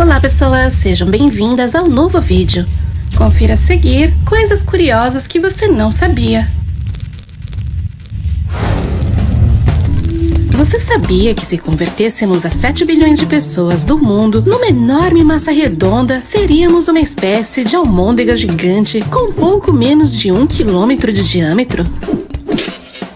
Olá pessoas, sejam bem-vindas ao novo vídeo. Confira a seguir coisas curiosas que você não sabia. Você sabia que se convertêssemos a 7 bilhões de pessoas do mundo numa enorme massa redonda, seríamos uma espécie de almôndega gigante com pouco menos de 1 quilômetro de diâmetro?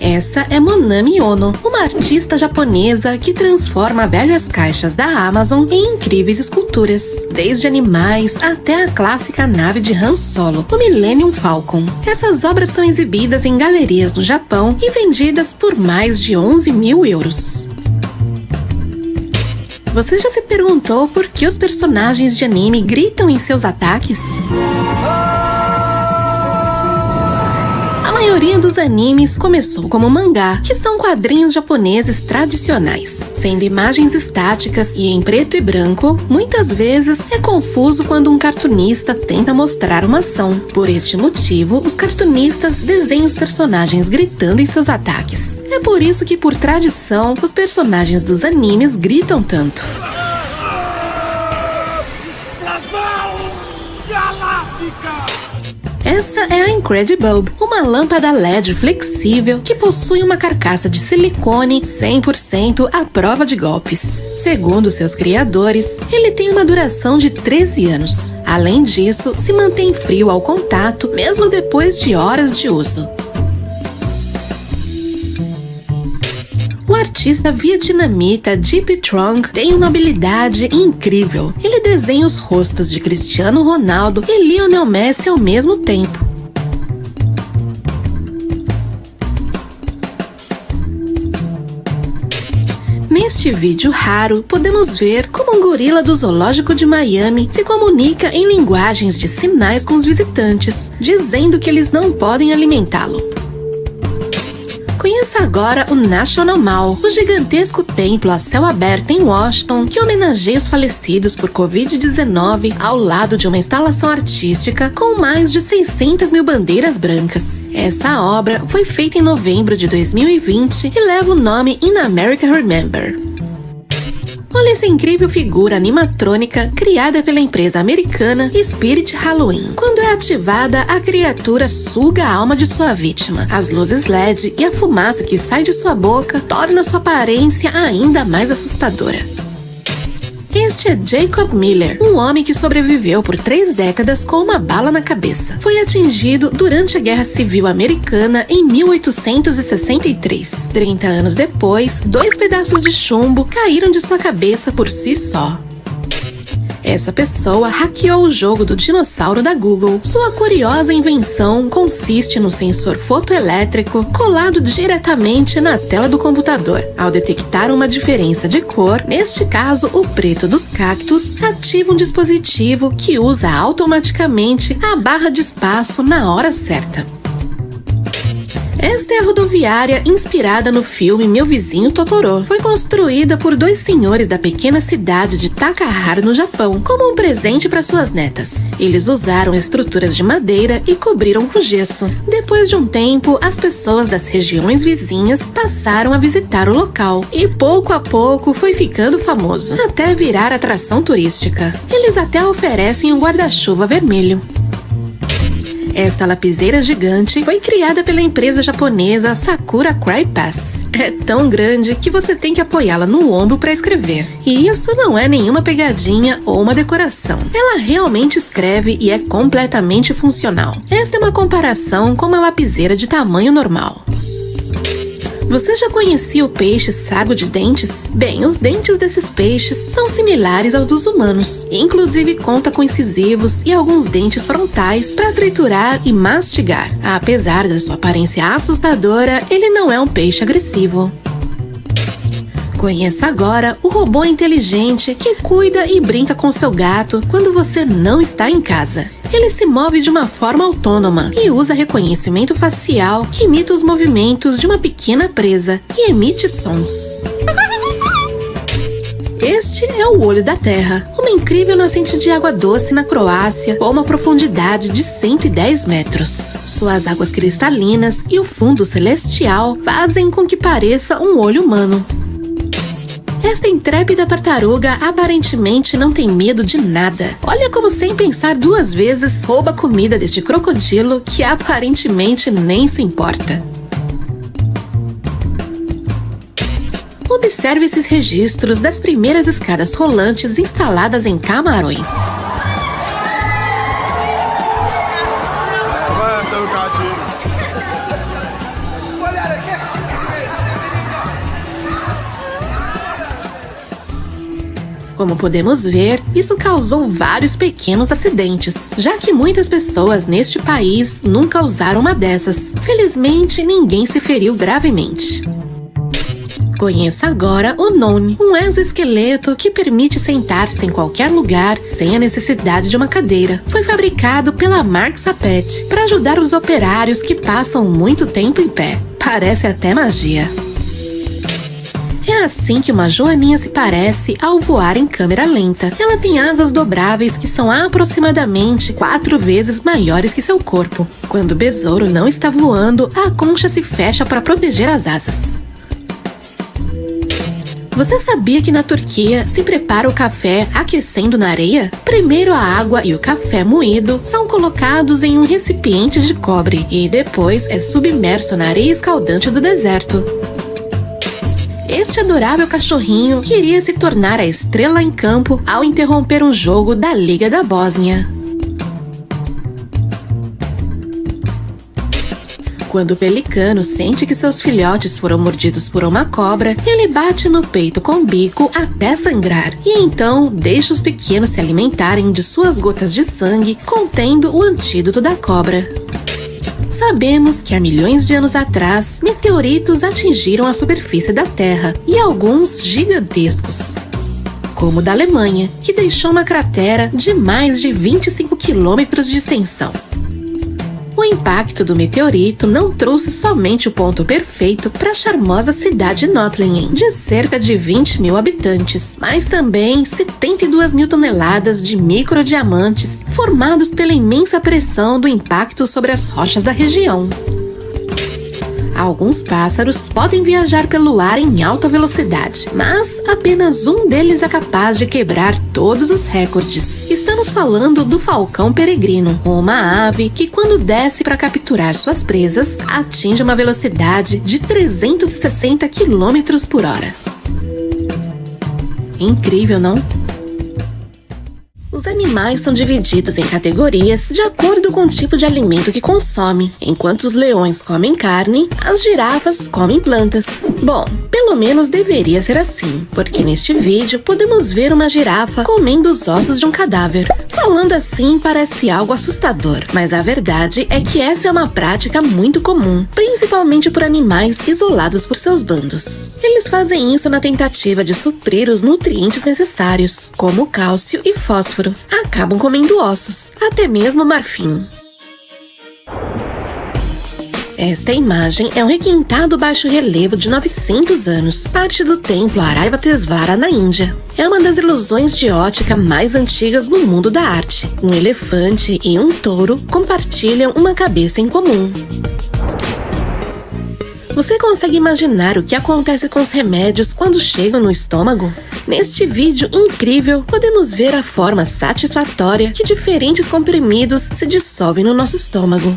Essa é Monami Ono, uma artista japonesa que transforma velhas caixas da Amazon em incríveis esculturas, desde animais até a clássica nave de Han Solo, o Millennium Falcon. Essas obras são exibidas em galerias no Japão e vendidas por mais de 11 mil euros. Você já se perguntou por que os personagens de anime gritam em seus ataques? A maioria dos animes começou como mangá, que são quadrinhos japoneses tradicionais. Sendo imagens estáticas e em preto e branco, muitas vezes é confuso quando um cartunista tenta mostrar uma ação. Por este motivo, os cartunistas desenham os personagens gritando em seus ataques. É por isso que, por tradição, os personagens dos animes gritam tanto. Essa é a Incredibulb, uma lâmpada LED flexível que possui uma carcaça de silicone 100% à prova de golpes. Segundo seus criadores, ele tem uma duração de 13 anos. Além disso, se mantém frio ao contato mesmo depois de horas de uso. O artista vietnamita Deep Trong tem uma habilidade incrível. Ele desenha os rostos de Cristiano Ronaldo e Lionel Messi ao mesmo tempo. Neste vídeo raro, podemos ver como um gorila do zoológico de Miami se comunica em linguagens de sinais com os visitantes, dizendo que eles não podem alimentá-lo. Conheça agora o National Mall, o gigantesco templo a céu aberto em Washington que homenageia os falecidos por Covid-19 ao lado de uma instalação artística com mais de 600 mil bandeiras brancas. Essa obra foi feita em novembro de 2020 e leva o nome In America Remember. Olha essa incrível figura animatrônica criada pela empresa americana Spirit Halloween. Quando é ativada, a criatura suga a alma de sua vítima. As luzes LED e a fumaça que sai de sua boca tornam sua aparência ainda mais assustadora. Este é Jacob Miller, um homem que sobreviveu por 3 décadas com uma bala na cabeça. Foi atingido durante a Guerra Civil Americana em 1863. 30 anos depois, 2 pedaços de chumbo caíram de sua cabeça por si só. Essa pessoa hackeou o jogo do dinossauro da Google. Sua curiosa invenção consiste no sensor fotoelétrico colado diretamente na tela do computador. Ao detectar uma diferença de cor, neste caso o preto dos cactos, ativa um dispositivo que usa automaticamente a barra de espaço na hora certa. Esta é a rodoviária inspirada no filme Meu Vizinho Totoro. Foi construída por 2 senhores da pequena cidade de Takahara, no Japão, como um presente para suas netas. Eles usaram estruturas de madeira e cobriram com gesso. Depois de um tempo, as pessoas das regiões vizinhas passaram a visitar o local e pouco a pouco foi ficando famoso, até virar atração turística. Eles até oferecem um guarda-chuva vermelho. Esta lapiseira gigante foi criada pela empresa japonesa Sakura Cry Pass. É tão grande que você tem que apoiá-la no ombro para escrever. E isso não é nenhuma pegadinha ou uma decoração. Ela realmente escreve e é completamente funcional. Esta é uma comparação com uma lapiseira de tamanho normal. Você já conhecia o peixe sargo de dentes? Bem, os dentes desses peixes são similares aos dos humanos. Inclusive conta com incisivos e alguns dentes frontais para triturar e mastigar. Apesar da sua aparência assustadora, ele não é um peixe agressivo. Conheça agora o robô inteligente que cuida e brinca com seu gato quando você não está em casa. Ele se move de uma forma autônoma e usa reconhecimento facial que imita os movimentos de uma pequena presa e emite sons. Este é o Olho da Terra, uma incrível nascente de água doce na Croácia com uma profundidade de 110 metros. Suas águas cristalinas e o fundo celestial fazem com que pareça um olho humano. Esta intrépida tartaruga aparentemente não tem medo de nada. Olha como, sem pensar duas vezes, rouba a comida deste crocodilo que aparentemente nem se importa. Observe esses registros das primeiras escadas rolantes instaladas em Camarões. Como podemos ver, isso causou vários pequenos acidentes, já que muitas pessoas neste país nunca usaram uma dessas. Felizmente, ninguém se feriu gravemente. Conheça agora o None, um exoesqueleto que permite sentar-se em qualquer lugar sem a necessidade de uma cadeira. Foi fabricado pela Mark Sapet para ajudar os operários que passam muito tempo em pé. Parece até magia. É assim que uma joaninha se parece ao voar em câmera lenta. Ela tem asas dobráveis que são aproximadamente 4 vezes maiores que seu corpo. Quando o besouro não está voando, a concha se fecha para proteger as asas. Você sabia que na Turquia se prepara o café aquecendo na areia? Primeiro a água e o café moído são colocados em um recipiente de cobre e depois é submerso na areia escaldante do deserto. Este adorável cachorrinho queria se tornar a estrela em campo ao interromper um jogo da Liga da Bósnia. Quando o pelicano sente que seus filhotes foram mordidos por uma cobra, ele bate no peito com o bico até sangrar e então deixa os pequenos se alimentarem de suas gotas de sangue contendo o antídoto da cobra. Sabemos que há milhões de anos atrás, meteoritos atingiram a superfície da Terra e alguns gigantescos, como o da Alemanha, que deixou uma cratera de mais de 25 quilômetros de extensão. O impacto do meteorito não trouxe somente o ponto perfeito para a charmosa cidade de Nottingham, de cerca de 20 mil habitantes, mas também 72 mil toneladas de microdiamantes formados pela imensa pressão do impacto sobre as rochas da região. Alguns pássaros podem viajar pelo ar em alta velocidade, mas apenas um deles é capaz de quebrar todos os recordes. Estamos falando do falcão peregrino, uma ave que, quando desce para capturar suas presas, atinge uma velocidade de 360 km por hora. Incrível, não? Os animais são divididos em categorias de acordo com o tipo de alimento que consomem. Enquanto os leões comem carne, as girafas comem plantas. Bom, pelo menos deveria ser assim, porque neste vídeo podemos ver uma girafa comendo os ossos de um cadáver. Falando assim parece algo assustador, mas a verdade é que essa é uma prática muito comum, principalmente por animais isolados por seus bandos. Eles fazem isso na tentativa de suprir os nutrientes necessários, como cálcio e fósforo. Acabam comendo ossos, até mesmo marfim. Esta imagem é um requintado baixo relevo de 900 anos, parte do templo Araivatesvara na Índia. É uma das ilusões de ótica mais antigas no mundo da arte. Um elefante e um touro compartilham uma cabeça em comum. Você consegue imaginar o que acontece com os remédios quando chegam no estômago? Neste vídeo incrível, podemos ver a forma satisfatória que diferentes comprimidos se dissolvem no nosso estômago.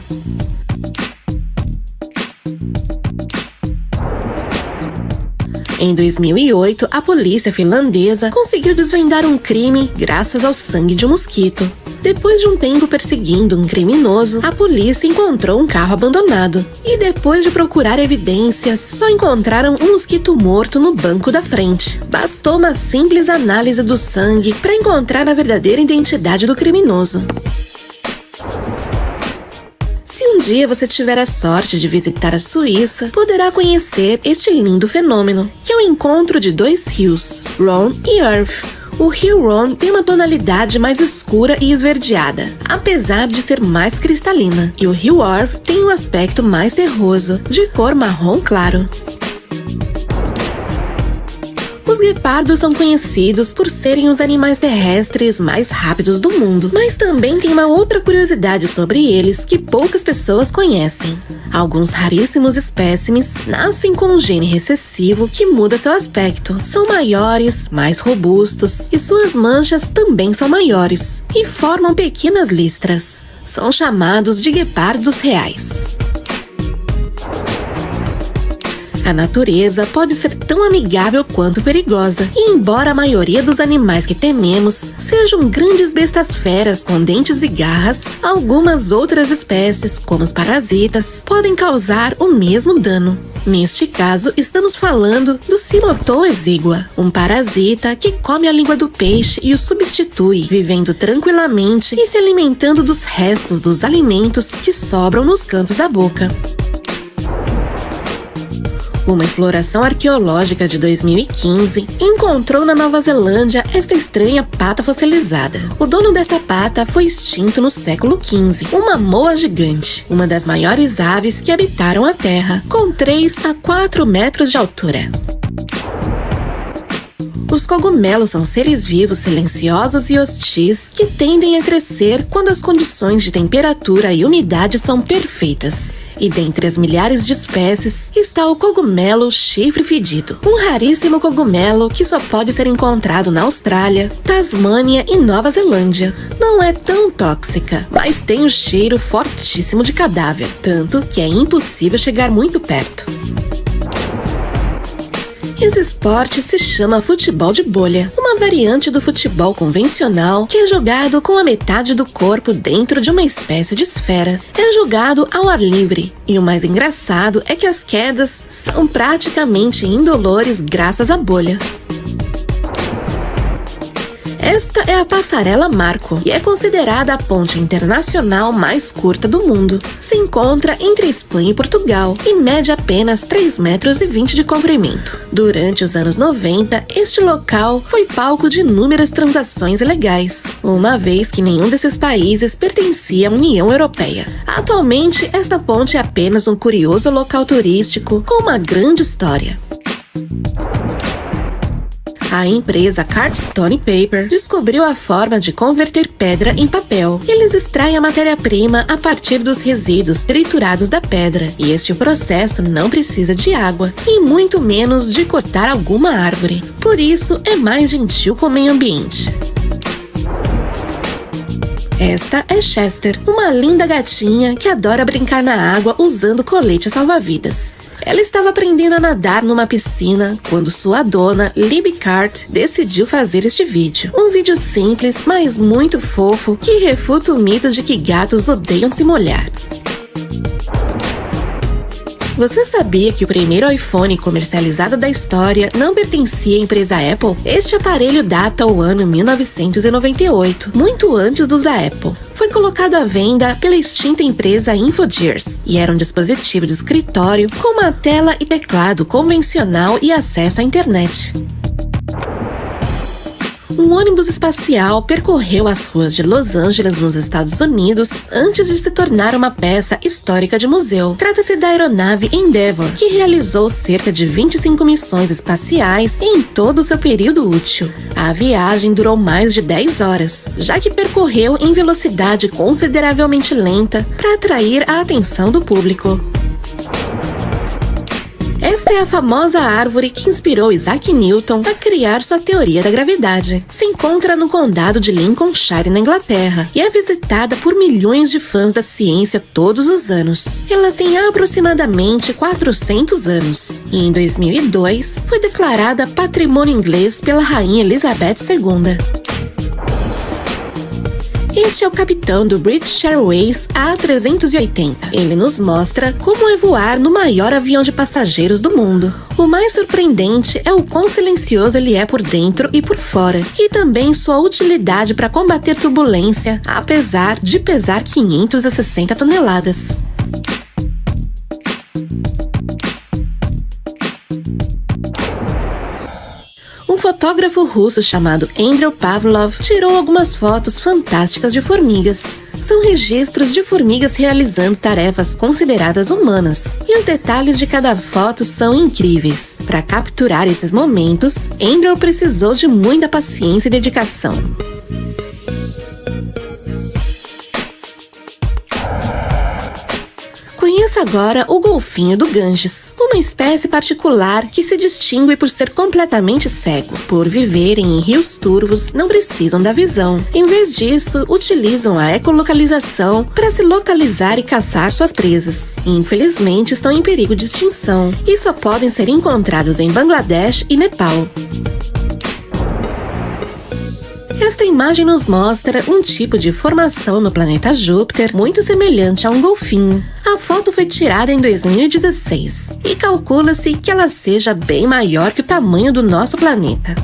Em 2008, a polícia finlandesa conseguiu desvendar um crime graças ao sangue de um mosquito. Depois de um tempo perseguindo um criminoso, a polícia encontrou um carro abandonado. E depois de procurar evidências, só encontraram um mosquito morto no banco da frente. Bastou uma simples análise do sangue para encontrar a verdadeira identidade do criminoso. Se um dia você tiver a sorte de visitar a Suíça, poderá conhecer este lindo fenômeno, que é o encontro de dois rios, Rhône e Earth. O rio Rhône tem uma tonalidade mais escura e esverdeada, apesar de ser mais cristalina, e o rio Earth tem um aspecto mais terroso, de cor marrom claro. Os Os guepardos são conhecidos por serem os animais terrestres mais rápidos do mundo, mas também tem uma outra curiosidade sobre eles que poucas pessoas conhecem. Alguns raríssimos espécimes nascem com um gene recessivo que muda seu aspecto. São maiores, mais robustos e suas manchas também são maiores e formam pequenas listras. São chamados de guepardos reais. A natureza pode ser tão amigável quanto perigosa, e embora a maioria dos animais que tememos sejam grandes bestas feras com dentes e garras, algumas outras espécies, como os parasitas, podem causar o mesmo dano. Neste caso, estamos falando do Cymothoa exigua, um parasita que come a língua do peixe e o substitui, vivendo tranquilamente e se alimentando dos restos dos alimentos que sobram nos cantos da boca. Uma exploração arqueológica de 2015 encontrou na Nova Zelândia esta estranha pata fossilizada. O dono desta pata foi extinto no século XV, uma moa gigante, uma das maiores aves que habitaram a Terra, com 3 a 4 metros de altura. Os cogumelos são seres vivos silenciosos e hostis que tendem a crescer quando as condições de temperatura e umidade são perfeitas. E dentre as milhares de espécies está o cogumelo chifre fedido, um raríssimo cogumelo que só pode ser encontrado na Austrália, Tasmânia e Nova Zelândia. Não é tão tóxica, mas tem um cheiro fortíssimo de cadáver, tanto que é impossível chegar muito perto. Esse esporte se chama futebol de bolha, uma variante do futebol convencional que é jogado com a metade do corpo dentro de uma espécie de esfera. É jogado ao ar livre, e o mais engraçado é que as quedas são praticamente indolores graças à bolha. Esta é a Passarela Marco e é considerada a ponte internacional mais curta do mundo. Se encontra entre Espanha e Portugal e mede apenas 3,20 metros de comprimento. Durante os anos 90, este local foi palco de inúmeras transações ilegais, uma vez que nenhum desses países pertencia à União Europeia. Atualmente, esta ponte é apenas um curioso local turístico com uma grande história. A empresa Cardstone Paper descobriu a forma de converter pedra em papel. Eles extraem a matéria-prima a partir dos resíduos triturados da pedra, e este processo não precisa de água, e muito menos de cortar alguma árvore. Por isso, é mais gentil com o meio ambiente. Esta é Chester, uma linda gatinha que adora brincar na água usando colete salva-vidas. Ela estava aprendendo a nadar numa piscina quando sua dona, Libby Cart, decidiu fazer este vídeo. Um vídeo simples, mas muito fofo, que refuta o mito de que gatos odeiam se molhar. Você sabia que o primeiro iPhone comercializado da história não pertencia à empresa Apple? Este aparelho data ao ano 1998, muito antes dos da Apple. Foi colocado à venda pela extinta empresa InfoGears e era um dispositivo de escritório com uma tela e teclado convencional e acesso à internet. Um ônibus espacial percorreu as ruas de Los Angeles, nos Estados Unidos, antes de se tornar uma peça histórica de museu. Trata-se da aeronave Endeavour, que realizou cerca de 25 missões espaciais em todo o seu período útil. A viagem durou mais de 10 horas, já que percorreu em velocidade consideravelmente lenta para atrair a atenção do público. Esta é a famosa árvore que inspirou Isaac Newton a criar sua teoria da gravidade. Se encontra no condado de Lincolnshire, na Inglaterra, e é visitada por milhões de fãs da ciência todos os anos. Ela tem aproximadamente 400 anos, e em 2002 foi declarada patrimônio inglês pela Rainha Elizabeth II. Este é o capitão do British Airways A380. Ele nos mostra como é voar no maior avião de passageiros do mundo. O mais surpreendente é o quão silencioso ele é por dentro e por fora, e também sua utilidade para combater turbulência, apesar de pesar 560 toneladas. Um fotógrafo russo chamado Andrei Pavlov tirou algumas fotos fantásticas de formigas. São registros de formigas realizando tarefas consideradas humanas, e os detalhes de cada foto são incríveis. Para capturar esses momentos, Andrew precisou de muita paciência e dedicação. Conheça agora o golfinho do Ganges, uma espécie particular que se distingue por ser completamente cego. Por viverem em rios turvos, não precisam da visão. Em vez disso, utilizam a ecolocalização para se localizar e caçar suas presas. Infelizmente, estão em perigo de extinção e só podem ser encontrados em Bangladesh e Nepal. Esta imagem nos mostra um tipo de formação no planeta Júpiter muito semelhante a um golfinho. A foto foi tirada em 2016 e calcula-se que ela seja bem maior que o tamanho do nosso planeta.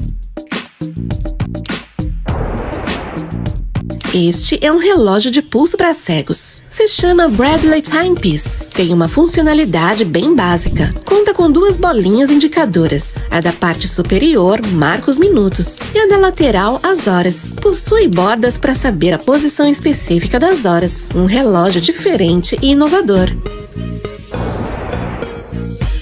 Este é um relógio de pulso para cegos. Se chama Bradley Timepiece. Tem uma funcionalidade bem básica. Conta com duas bolinhas indicadoras. A da parte superior marca os minutos e a da lateral as horas. Possui bordas para saber a posição específica das horas. Um relógio diferente e inovador.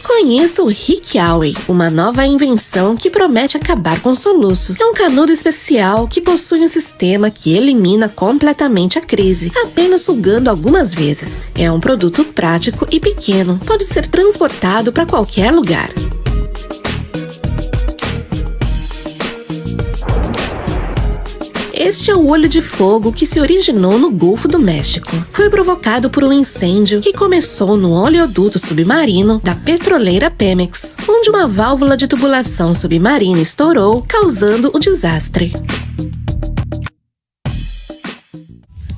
Conheça o Rick Away, uma nova invenção que promete acabar com soluços. É um canudo especial que possui um sistema que elimina completamente a crise, apenas sugando algumas vezes. É um produto prático e pequeno, pode ser transportado para qualquer lugar. Este é o olho de fogo que se originou no Golfo do México. Foi provocado por um incêndio que começou no oleoduto submarino da petroleira Pemex, onde uma válvula de tubulação submarina estourou, causando o desastre.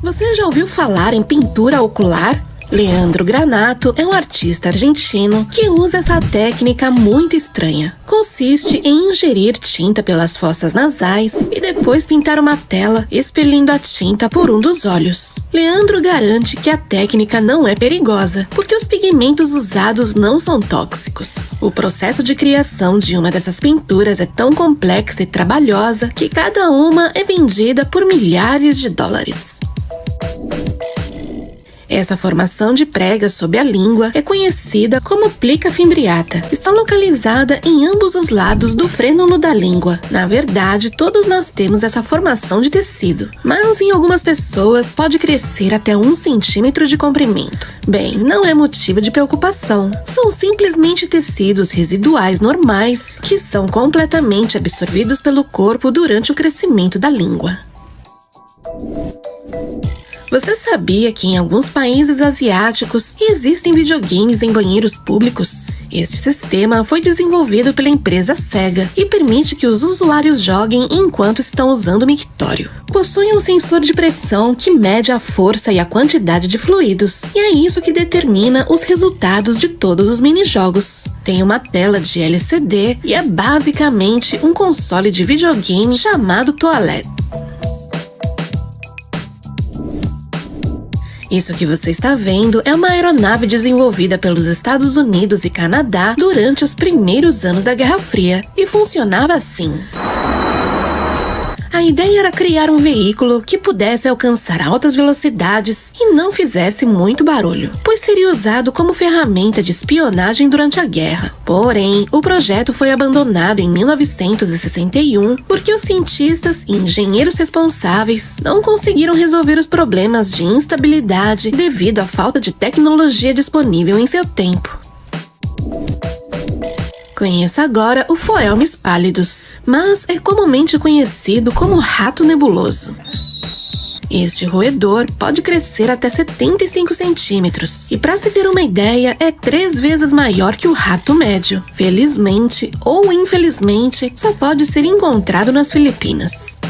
Você já ouviu falar em pintura ocular? Leandro Granato é um artista argentino que usa essa técnica muito estranha. Consiste em ingerir tinta pelas fossas nasais e depois pintar uma tela expelindo a tinta por um dos olhos. Leandro garante que a técnica não é perigosa, porque os pigmentos usados não são tóxicos. O processo de criação de uma dessas pinturas é tão complexa e trabalhosa que cada uma é vendida por milhares de dólares. Essa formação de pregas sob a língua é conhecida como plica fimbriata. Está localizada em ambos os lados do frênulo da língua. Na verdade, todos nós temos essa formação de tecido, mas em algumas pessoas pode crescer até 1 centímetro de comprimento. Bem, não é motivo de preocupação. São simplesmente tecidos residuais normais que são completamente absorvidos pelo corpo durante o crescimento da língua. Você sabia que em alguns países asiáticos existem videogames em banheiros públicos? Este sistema foi desenvolvido pela empresa Sega e permite que os usuários joguem enquanto estão usando o mictório. Possui um sensor de pressão que mede a força e a quantidade de fluidos, e é isso que determina os resultados de todos os minijogos. Tem uma tela de LCD e é basicamente um console de videogame chamado Toilet. Isso que você está vendo é uma aeronave desenvolvida pelos Estados Unidos e Canadá durante os primeiros anos da Guerra Fria e funcionava assim. A ideia era criar um veículo que pudesse alcançar altas velocidades e não fizesse muito barulho, pois seria usado como ferramenta de espionagem durante a guerra. Porém, o projeto foi abandonado em 1961 porque os cientistas e engenheiros responsáveis não conseguiram resolver os problemas de instabilidade devido à falta de tecnologia disponível em seu tempo. Conheça agora o Foelmes pálidos, mas é comumente conhecido como rato nebuloso. Este roedor pode crescer até 75 centímetros e, para se ter uma ideia, é 3 vezes maior que o rato médio. Felizmente ou infelizmente, só pode ser encontrado nas Filipinas.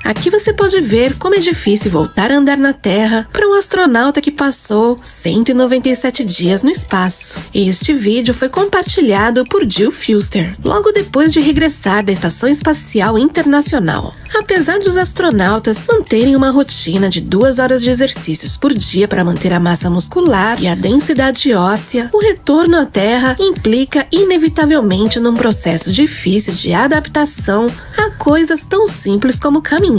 Aqui você pode ver como é difícil voltar a andar na Terra para um astronauta que passou 197 dias no espaço. Este vídeo foi compartilhado por Jill Fuster, logo depois de regressar da Estação Espacial Internacional. Apesar dos astronautas manterem uma rotina de 2 horas de exercícios por dia para manter a massa muscular e a densidade óssea, o retorno à Terra implica inevitavelmente num processo difícil de adaptação a coisas tão simples como caminhar.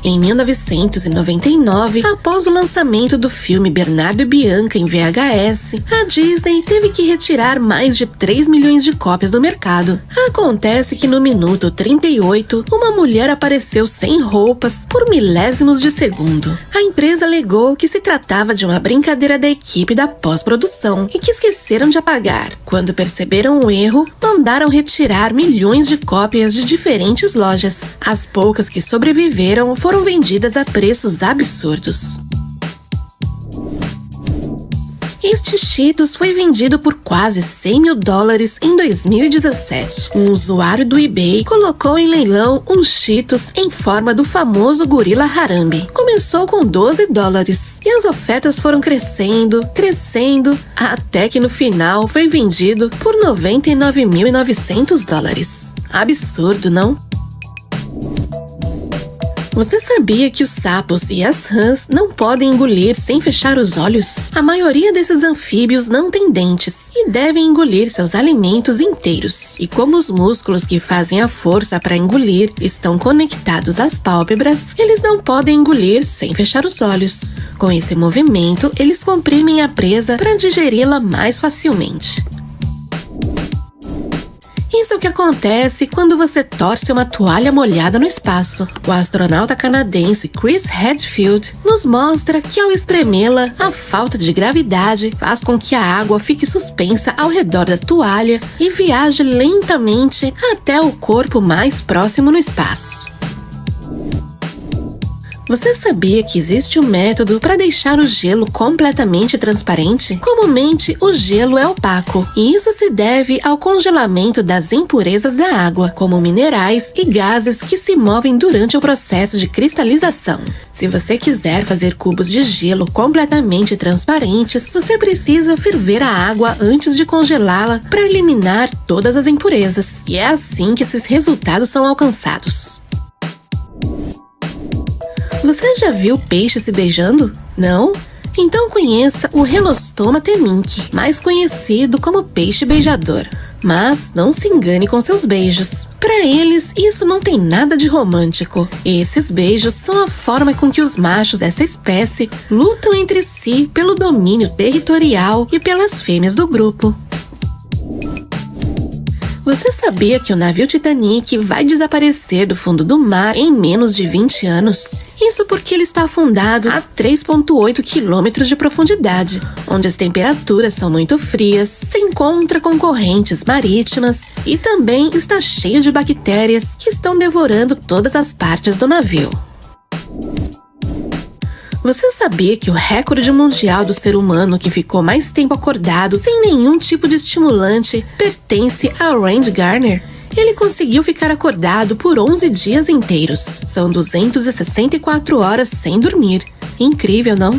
Em 1999, após o lançamento do filme Bernardo e Bianca em VHS, a Disney teve que retirar mais de 3 milhões de cópias do mercado. Acontece que no minuto 38, uma mulher apareceu sem roupas por milésimos de segundo. A empresa alegou que se tratava de uma brincadeira da equipe da pós-produção e que esqueceram de apagar. Quando perceberam o erro, mandaram retirar milhões de cópias de diferentes lojas. As poucas que sobreviveram foram vendidas a preços absurdos. Este Cheetos foi vendido por quase $100 mil em 2017. Um usuário do eBay colocou em leilão um Cheetos em forma do famoso gorila Harambe. Começou com $12 e as ofertas foram crescendo, até que no final foi vendido por $99.900. Absurdo, não? Você sabia que os sapos e as rãs não podem engolir sem fechar os olhos? A maioria desses anfíbios não tem dentes e devem engolir seus alimentos inteiros. E como os músculos que fazem a força para engolir estão conectados às pálpebras, eles não podem engolir sem fechar os olhos. Com esse movimento, eles comprimem a presa para digeri-la mais facilmente. Isso é o que acontece quando você torce uma toalha molhada no espaço. O astronauta canadense Chris Hadfield nos mostra que ao espremê-la, a falta de gravidade faz com que a água fique suspensa ao redor da toalha e viaje lentamente até o corpo mais próximo no espaço. Você sabia que existe um método para deixar o gelo completamente transparente? Comumente, o gelo é opaco, e isso se deve ao congelamento das impurezas da água, como minerais e gases que se movem durante o processo de cristalização. Se você quiser fazer cubos de gelo completamente transparentes, você precisa ferver a água antes de congelá-la para eliminar todas as impurezas. E é assim que esses resultados são alcançados. Você já viu peixe se beijando? Não? Então conheça o Helostoma temminck, mais conhecido como peixe beijador. Mas não se engane com seus beijos. Para eles, isso não tem nada de romântico. Esses beijos são a forma com que os machos dessa espécie lutam entre si pelo domínio territorial e pelas fêmeas do grupo. Você sabia que o navio Titanic vai desaparecer do fundo do mar em menos de 20 anos? Isso porque ele está afundado a 3,8 quilômetros de profundidade, onde as temperaturas são muito frias, se encontra com correntes marítimas e também está cheio de bactérias que estão devorando todas as partes do navio. Você sabia que o recorde mundial do ser humano que ficou mais tempo acordado sem nenhum tipo de estimulante pertence a Randy Garner? Ele conseguiu ficar acordado por 11 dias inteiros. São 264 horas sem dormir. Incrível, não?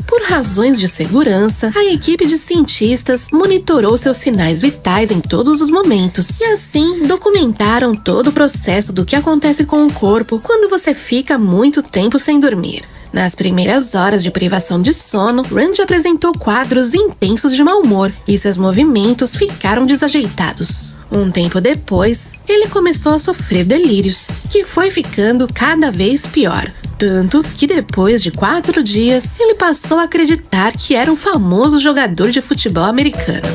Por razões de segurança, a equipe de cientistas monitorou seus sinais vitais em todos os momentos e assim documentaram todo o processo do que acontece com o corpo quando você fica muito tempo sem dormir. Nas primeiras horas de privação de sono, Randy apresentou quadros intensos de mau humor e seus movimentos ficaram desajeitados. Um tempo depois, ele começou a sofrer delírios, que foi ficando cada vez pior. Tanto que depois de 4 dias, ele passou a acreditar que era um famoso jogador de futebol americano.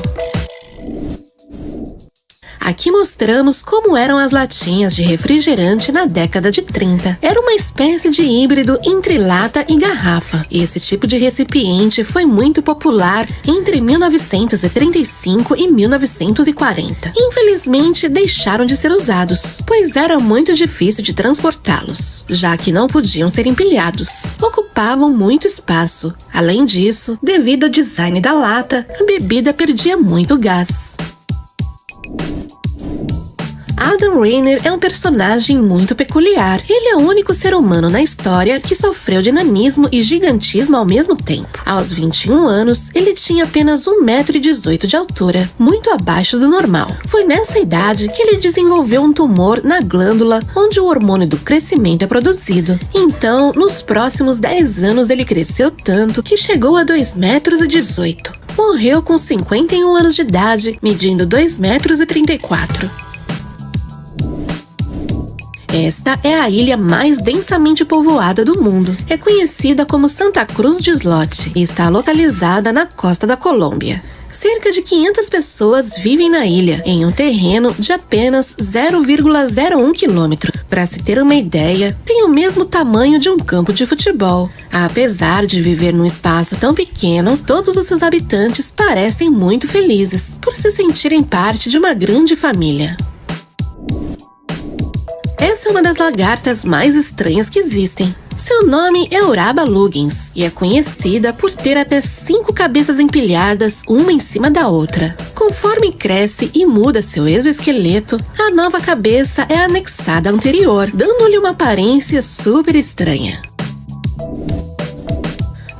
Aqui mostramos como eram as latinhas de refrigerante na década de 30. Era uma espécie de híbrido entre lata e garrafa. Esse tipo de recipiente foi muito popular entre 1935 e 1940. Infelizmente, deixaram de ser usados, pois era muito difícil de transportá-los, já que não podiam ser empilhados. Ocupavam muito espaço. Além disso, devido ao design da lata, a bebida perdia muito gás. Adam Rayner é um personagem muito peculiar. Ele é o único ser humano na história que sofreu de nanismo e gigantismo ao mesmo tempo. Aos 21 anos, ele tinha apenas 1,18 m de altura, muito abaixo do normal. Foi nessa idade que ele desenvolveu um tumor na glândula onde o hormônio do crescimento é produzido. Então, nos próximos 10 anos, ele cresceu tanto que chegou a 2,18 m. Morreu com 51 anos de idade, medindo 2,34 m. Esta é a ilha mais densamente povoada do mundo. É conhecida como Santa Cruz de Islote e está localizada na costa da Colômbia. Cerca de 500 pessoas vivem na ilha, em um terreno de apenas 0,01 quilômetro. Para se ter uma ideia, tem o mesmo tamanho de um campo de futebol. Apesar de viver num espaço tão pequeno, todos os seus habitantes parecem muito felizes, por se sentirem parte de uma grande família. Essa é uma das lagartas mais estranhas que existem. Seu nome é Uraba lugens e é conhecida por ter até 5 cabeças empilhadas, uma em cima da outra. Conforme cresce e muda seu exoesqueleto, a nova cabeça é anexada à anterior, dando-lhe uma aparência super estranha.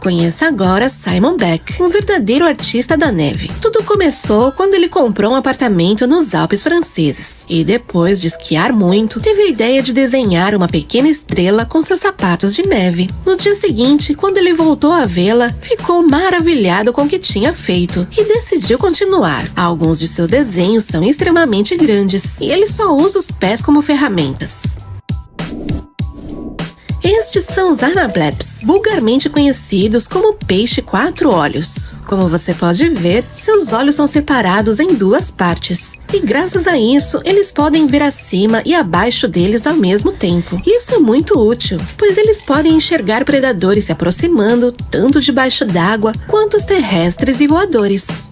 Conheça agora Simon Beck, um verdadeiro artista da neve. Tudo começou quando ele comprou um apartamento nos Alpes franceses e, depois de esquiar muito, teve a ideia de desenhar uma pequena estrela com seus sapatos de neve. No dia seguinte, quando ele voltou a vê-la, ficou maravilhado com o que tinha feito e decidiu continuar. Alguns de seus desenhos são extremamente grandes e ele só usa os pés como ferramentas. Estes são os anableps, vulgarmente conhecidos como peixe 4 olhos. Como você pode ver, seus olhos são separados em 2 partes. E graças a isso, eles podem ver acima e abaixo deles ao mesmo tempo. Isso é muito útil, pois eles podem enxergar predadores se aproximando, tanto debaixo d'água quanto os terrestres e voadores.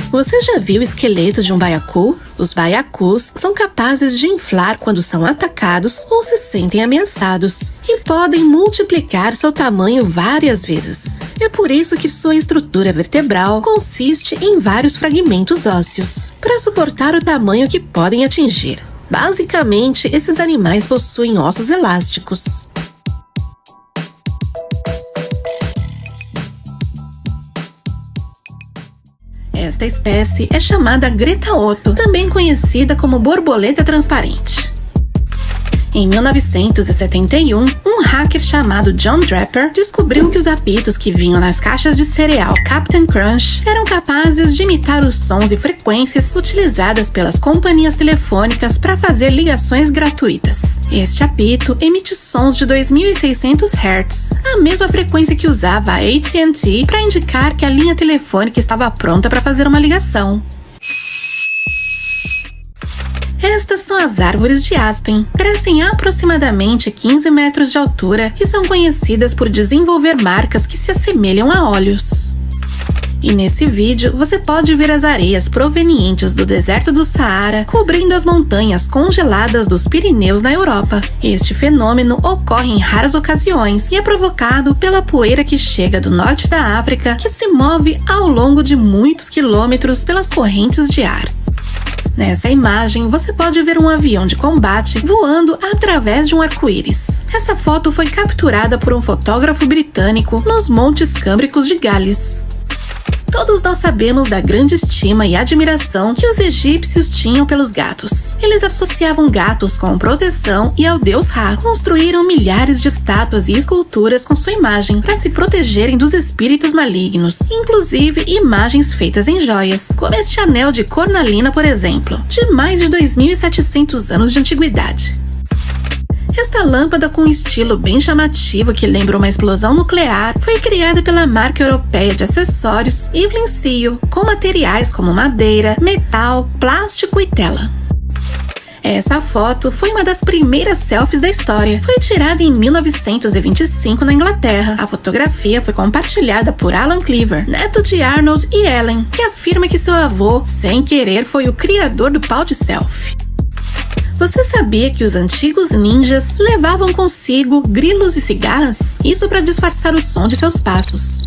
Você já viu o esqueleto de um baiacu? Os baiacus são capazes de inflar quando são atacados ou se sentem ameaçados e podem multiplicar seu tamanho várias vezes. É por isso que sua estrutura vertebral consiste em vários fragmentos ósseos, para suportar o tamanho que podem atingir. Basicamente, esses animais possuem ossos elásticos. Esta espécie é chamada Greta Otto, também conhecida como borboleta transparente. Em 1971, um hacker chamado John Draper descobriu que os apitos que vinham nas caixas de cereal Captain Crunch eram capazes de imitar os sons e frequências utilizadas pelas companhias telefônicas para fazer ligações gratuitas. Este apito emite sons de 2.600 Hz, a mesma frequência que usava a AT&T para indicar que a linha telefônica estava pronta para fazer uma ligação. Estas são as árvores de aspen. Crescem aproximadamente 15 metros de altura e são conhecidas por desenvolver marcas que se assemelham a olhos. E nesse vídeo você pode ver as areias provenientes do deserto do Saara cobrindo as montanhas congeladas dos Pirineus na Europa. Este fenômeno ocorre em raras ocasiões e é provocado pela poeira que chega do norte da África, que se move ao longo de muitos quilômetros pelas correntes de ar. Nessa imagem, você pode ver um avião de combate voando através de um arco-íris. Essa foto foi capturada por um fotógrafo britânico nos Montes Câmbricos de Gales. Todos nós sabemos da grande estima e admiração que os egípcios tinham pelos gatos. Eles associavam gatos com proteção e ao deus Ra. Construíram milhares de estátuas e esculturas com sua imagem para se protegerem dos espíritos malignos, inclusive imagens feitas em joias, como este anel de cornalina, por exemplo, de mais de 2.700 anos de antiguidade. Esta lâmpada com um estilo bem chamativo que lembra uma explosão nuclear foi criada pela marca europeia de acessórios Evelyn Seal, com materiais como madeira, metal, plástico e tela. Essa foto foi uma das primeiras selfies da história. Foi tirada em 1925 na Inglaterra. A fotografia foi compartilhada por Alan Cleaver, neto de Arnold e Ellen, que afirma que seu avô, sem querer, foi o criador do pau de selfie. Você sabia que os antigos ninjas levavam consigo grilos e cigarras? Isso para disfarçar o som de seus passos.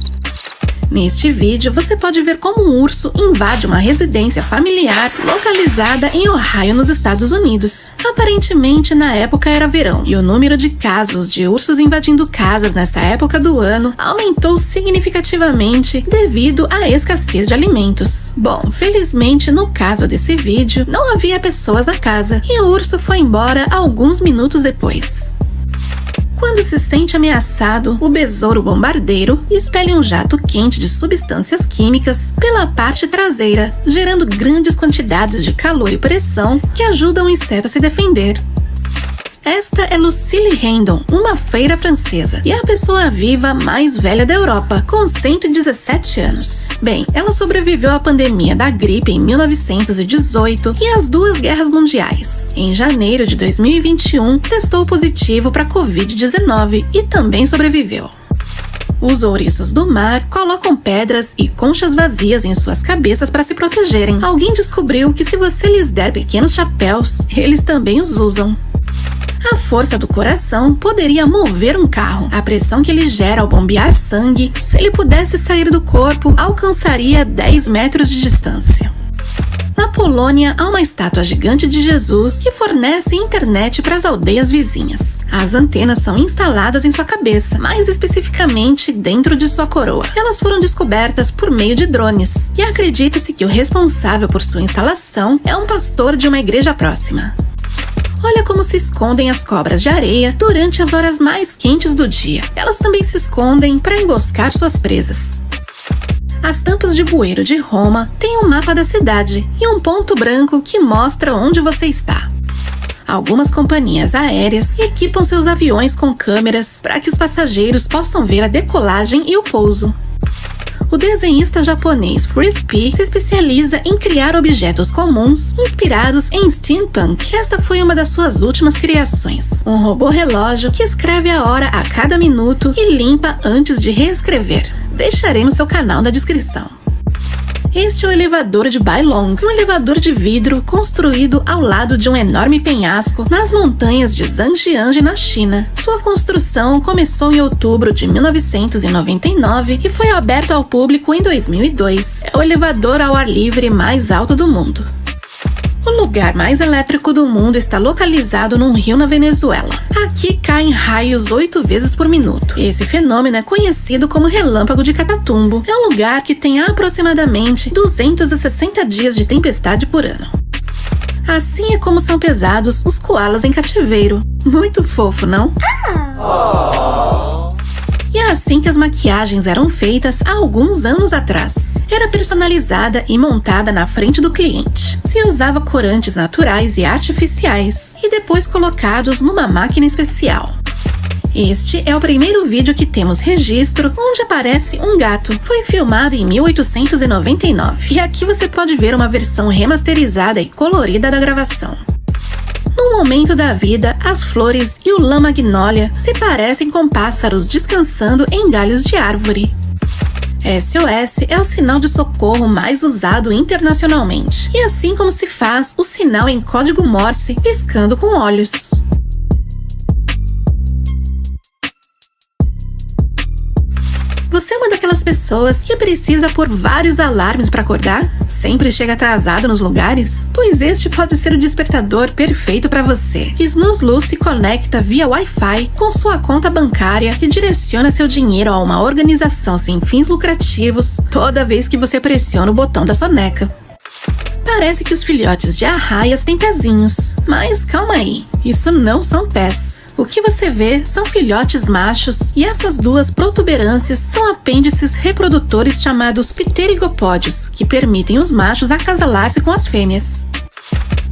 Neste vídeo, você pode ver como um urso invade uma residência familiar localizada em Ohio, nos Estados Unidos. Aparentemente, na época era verão, e o número de casos de ursos invadindo casas nessa época do ano aumentou significativamente devido à escassez de alimentos. Bom, felizmente, no caso desse vídeo, não havia pessoas na casa, e o urso foi embora alguns minutos depois. Quando se sente ameaçado, o besouro bombardeiro expele um jato quente de substâncias químicas pela parte traseira, gerando grandes quantidades de calor e pressão que ajudam o inseto a se defender. Esta é Lucille Hendon, uma freira francesa, e a pessoa viva mais velha da Europa, com 117 anos. Bem, ela sobreviveu à pandemia da gripe em 1918 e às 2 guerras mundiais. Em janeiro de 2021, testou positivo para Covid-19 e também sobreviveu. Os ouriços do mar colocam pedras e conchas vazias em suas cabeças para se protegerem. Alguém descobriu que se você lhes der pequenos chapéus, eles também os usam. A força do coração poderia mover um carro. A pressão que ele gera ao bombear sangue, se ele pudesse sair do corpo, alcançaria 10 metros de distância. Na Polônia, há uma estátua gigante de Jesus que fornece internet para as aldeias vizinhas. As antenas são instaladas em sua cabeça, mais especificamente dentro de sua coroa. Elas foram descobertas por meio de drones, e acredita-se que o responsável por sua instalação é um pastor de uma igreja próxima. Olha como se escondem as cobras de areia durante as horas mais quentes do dia. Elas também se escondem para emboscar suas presas. As tampas de bueiro de Roma têm um mapa da cidade e um ponto branco que mostra onde você está. Algumas companhias aéreas equipam seus aviões com câmeras para que os passageiros possam ver a decolagem e o pouso. O desenhista japonês Frisbee se especializa em criar objetos comuns inspirados em steampunk. Esta foi uma das suas últimas criações. Um robô relógio que escreve a hora a cada minuto e limpa antes de reescrever. Deixarei no seu canal na descrição. Este é o elevador de Bailong, um elevador de vidro construído ao lado de um enorme penhasco nas montanhas de Zhangjiang, na China. Sua construção começou em outubro de 1999 e foi aberto ao público em 2002. É o elevador ao ar livre mais alto do mundo. O lugar mais elétrico do mundo está localizado num rio na Venezuela. Aqui caem raios 8 vezes por minuto. Esse fenômeno é conhecido como relâmpago de Catatumbo. É um lugar que tem aproximadamente 260 dias de tempestade por ano. Assim é como são pesados os koalas em cativeiro. Muito fofo, não? E é assim que as maquiagens eram feitas há alguns anos atrás. Era personalizada e montada na frente do cliente. Se usava corantes naturais e artificiais e depois colocados numa máquina especial. Este é o primeiro vídeo que temos registro onde aparece um gato. Foi filmado em 1899 e aqui você pode ver uma versão remasterizada e colorida da gravação. No momento da vida, as flores e o lã magnólia se parecem com pássaros descansando em galhos de árvore. SOS é o sinal de socorro mais usado internacionalmente, e assim como se faz o sinal em código Morse piscando com olhos. Você é uma daquelas pessoas que precisa pôr vários alarmes para acordar? Sempre chega atrasado nos lugares? Pois este pode ser o despertador perfeito para você. Snooze Lu se conecta via Wi-Fi com sua conta bancária e direciona seu dinheiro a uma organização sem fins lucrativos toda vez que você pressiona o botão da soneca. Parece que os filhotes de arraias têm pezinhos, mas calma aí, isso não são pés. O que você vê são filhotes machos e essas duas protuberâncias são apêndices reprodutores chamados pterigopódios, que permitem os machos acasalar-se com as fêmeas.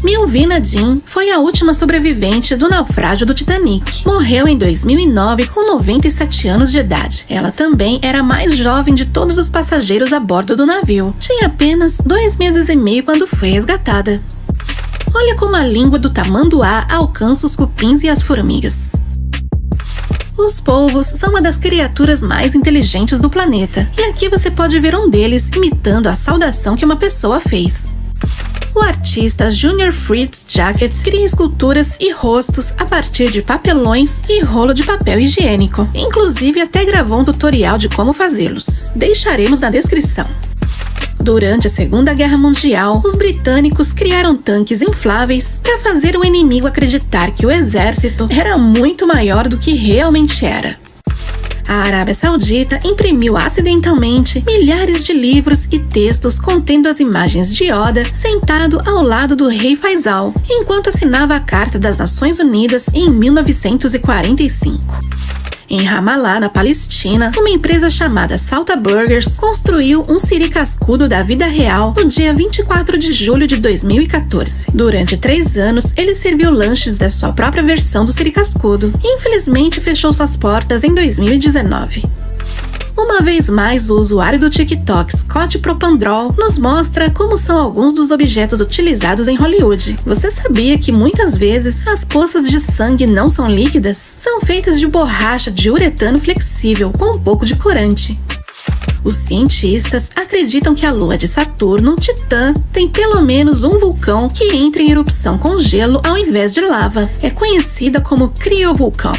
Milvina Jean foi a última sobrevivente do naufrágio do Titanic. Morreu em 2009 com 97 anos de idade. Ela também era a mais jovem de todos os passageiros a bordo do navio. Tinha apenas 2 meses e meio quando foi resgatada. Olha como a língua do tamanduá alcança os cupins e as formigas. Os polvos são uma das criaturas mais inteligentes do planeta, e aqui você pode ver um deles imitando a saudação que uma pessoa fez. O artista Junior Fritz Jacket cria esculturas e rostos a partir de papelões e rolo de papel higiênico. Inclusive até gravou um tutorial de como fazê-los. Deixaremos na descrição. Durante a Segunda Guerra Mundial, os britânicos criaram tanques infláveis para fazer o inimigo acreditar que o exército era muito maior do que realmente era. A Arábia Saudita imprimiu acidentalmente milhares de livros e textos contendo as imagens de Yoda sentado ao lado do rei Faisal, enquanto assinava a Carta das Nações Unidas em 1945. Em Ramallah, na Palestina, uma empresa chamada Salta Burgers construiu um siri cascudo da vida real no dia 24 de julho de 2014. Durante 3 anos, ele serviu lanches da sua própria versão do siri cascudo e infelizmente fechou suas portas em 2019. Uma vez mais, o usuário do TikTok Scott Propandrol nos mostra como são alguns dos objetos utilizados em Hollywood. Você sabia que muitas vezes as poças de sangue não são líquidas? São feitas de borracha de uretano flexível com um pouco de corante. Os cientistas acreditam que a lua de Saturno, Titã, tem pelo menos um vulcão que entra em erupção com gelo ao invés de lava. É conhecida como criovulcão.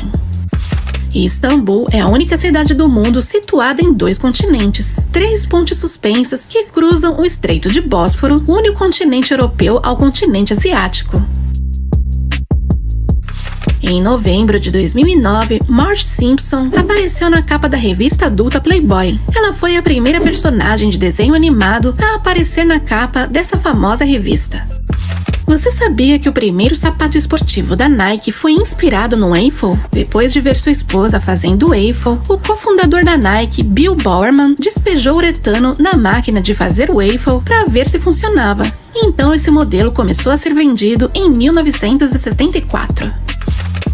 Istambul é a única cidade do mundo situada em 2 continentes, 3 pontes suspensas que cruzam o Estreito de Bósforo, une o continente europeu ao continente asiático. Em novembro de 2009, Marge Simpson apareceu na capa da revista adulta Playboy. Ela foi a primeira personagem de desenho animado a aparecer na capa dessa famosa revista. Você sabia que o primeiro sapato esportivo da Nike foi inspirado no waffle? Depois de ver sua esposa fazendo waffle, o cofundador da Nike, Bill Bowerman, despejou uretano na máquina de fazer waffle para ver se funcionava. Então esse modelo começou a ser vendido em 1974.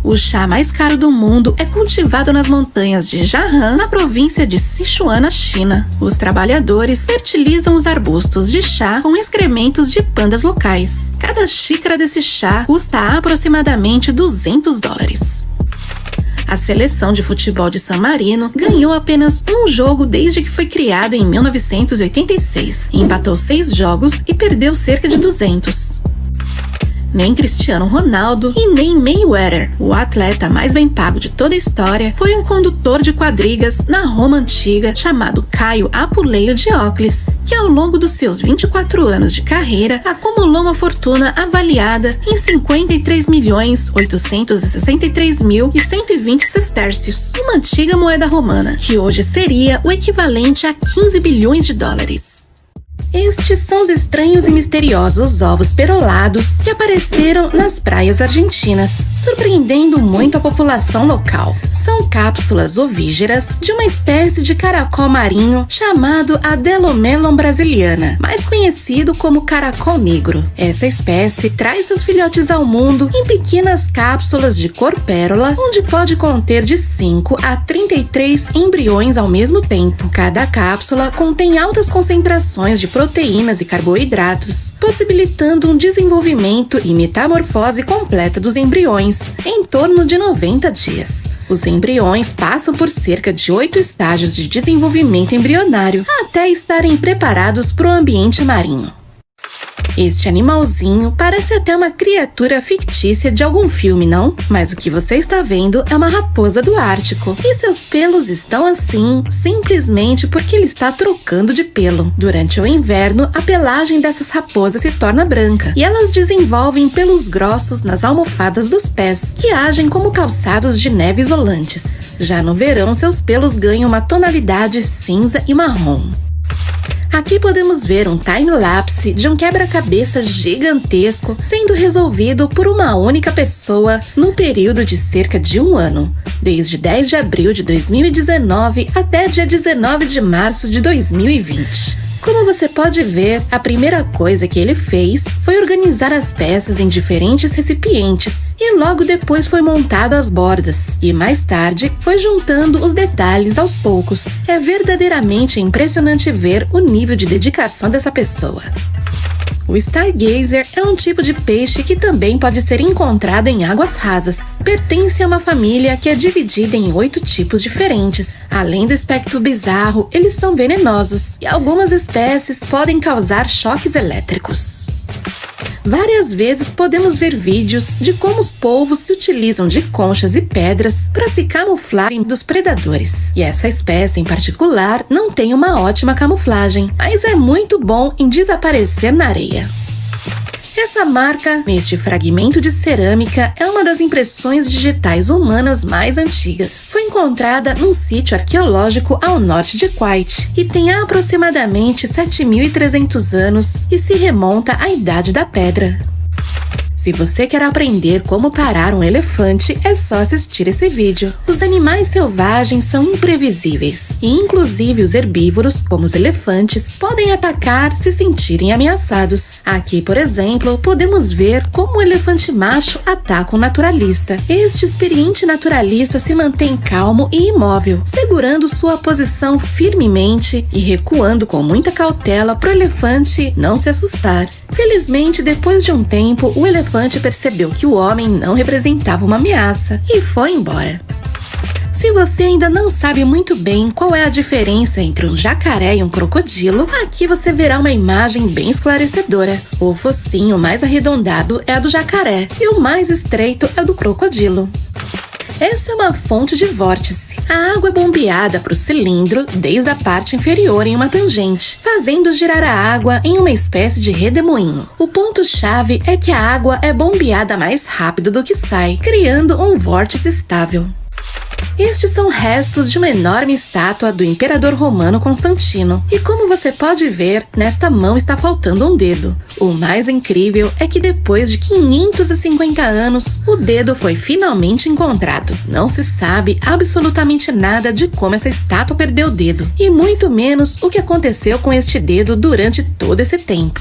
O chá mais caro do mundo é cultivado nas montanhas de Jianghan, na província de Sichuan, na China. Os trabalhadores fertilizam os arbustos de chá com excrementos de pandas locais. Cada xícara desse chá custa aproximadamente $200. A seleção de futebol de San Marino ganhou apenas um jogo desde que foi criado em 1986. Empatou 6 jogos e perdeu cerca de 200. Nem Cristiano Ronaldo e nem Mayweather, o atleta mais bem pago de toda a história, foi um condutor de quadrigas na Roma antiga chamado Caio Apuleio Diocles, que ao longo dos seus 24 anos de carreira acumulou uma fortuna avaliada em 53.863.120 sestércios, uma antiga moeda romana, que hoje seria o equivalente a 15 bilhões de dólares. Estes são os estranhos e misteriosos ovos perolados que apareceram nas praias argentinas, surpreendendo muito a população local. São cápsulas ovígeras de uma espécie de caracol marinho chamado Adelomelon brasiliana, mais conhecido como caracol negro. Essa espécie traz seus filhotes ao mundo em pequenas cápsulas de cor pérola, onde pode conter de 5 a 33 embriões ao mesmo tempo. Cada cápsula contém altas concentrações de proteínas e carboidratos, possibilitando um desenvolvimento e metamorfose completa dos embriões em torno de 90 dias. Os embriões passam por cerca de 8 estágios de desenvolvimento embrionário até estarem preparados para o ambiente marinho. Este animalzinho parece até uma criatura fictícia de algum filme, não? Mas o que você está vendo é uma raposa do Ártico. E seus pelos estão assim, simplesmente porque ele está trocando de pelo. Durante o inverno, a pelagem dessas raposas se torna branca. E elas desenvolvem pelos grossos nas almofadas dos pés, que agem como calçados de neve isolantes. Já no verão, seus pelos ganham uma tonalidade cinza e marrom. Aqui podemos ver um time-lapse de um quebra-cabeça gigantesco sendo resolvido por uma única pessoa num período de cerca de 1 ano, desde 10 de abril de 2019 até dia 19 de março de 2020. Como você pode ver, a primeira coisa que ele fez foi organizar as peças em diferentes recipientes e logo depois foi montado as bordas e mais tarde foi juntando os detalhes aos poucos. É verdadeiramente impressionante ver o nível de dedicação dessa pessoa. O Stargazer é um tipo de peixe que também pode ser encontrado em águas rasas. Pertence a uma família que é dividida em 8 tipos diferentes. Além do aspecto bizarro, eles são venenosos e algumas espécies podem causar choques elétricos. Várias vezes podemos ver vídeos de como os polvos se utilizam de conchas e pedras para se camuflarem dos predadores. E essa espécie em particular não tem uma ótima camuflagem, mas é muito bom em desaparecer na areia. Essa marca, neste fragmento de cerâmica, é uma das impressões digitais humanas mais antigas. Foi encontrada num sítio arqueológico ao norte de Kuwait e tem aproximadamente 7.300 anos e se remonta à Idade da Pedra. Se você quer aprender como parar um elefante, é só assistir esse vídeo. Os animais selvagens são imprevisíveis e, inclusive, os herbívoros, como os elefantes, podem atacar se sentirem ameaçados. Aqui, por exemplo, podemos ver como o elefante macho ataca um naturalista. Este experiente naturalista se mantém calmo e imóvel, segurando sua posição firmemente e recuando com muita cautela para o elefante não se assustar. Felizmente, depois de um tempo, o elefante percebeu que o homem não representava uma ameaça e foi embora. Se você ainda não sabe muito bem qual é a diferença entre um jacaré e um crocodilo, aqui você verá uma imagem bem esclarecedora. O focinho mais arredondado é a do jacaré e o mais estreito é do crocodilo. Essa é uma fonte de vórtice. A água é bombeada para o cilindro desde a parte inferior em uma tangente, fazendo girar a água em uma espécie de redemoinho. O ponto-chave é que a água é bombeada mais rápido do que sai, criando um vórtice estável. Estes são restos de uma enorme estátua do imperador romano Constantino. E como você pode ver, nesta mão está faltando um dedo. O mais incrível é que depois de 550 anos, o dedo foi finalmente encontrado. Não se sabe absolutamente nada de como essa estátua perdeu o dedo, e muito menos o que aconteceu com este dedo durante todo esse tempo.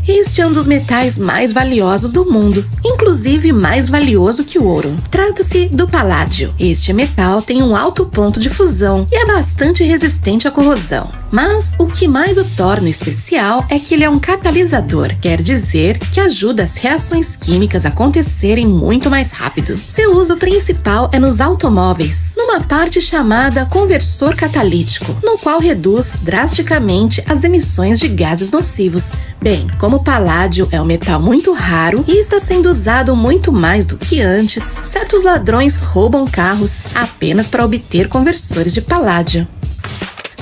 Este é um dos metais mais valiosos do mundo, inclusive mais valioso que o ouro. Trata-se do paládio. Este metal tem um alto ponto de fusão e é bastante resistente à corrosão. Mas o que mais o torna especial é que ele é um catalisador, quer dizer que ajuda as reações químicas a acontecerem muito mais rápido. Seu uso principal é nos automóveis, numa parte chamada conversor catalítico, no qual reduz drasticamente as emissões de gases nocivos. Bem, como o paládio é um metal muito raro e está sendo usado muito mais do que antes, certos ladrões roubam carros apenas para obter conversores de paládio.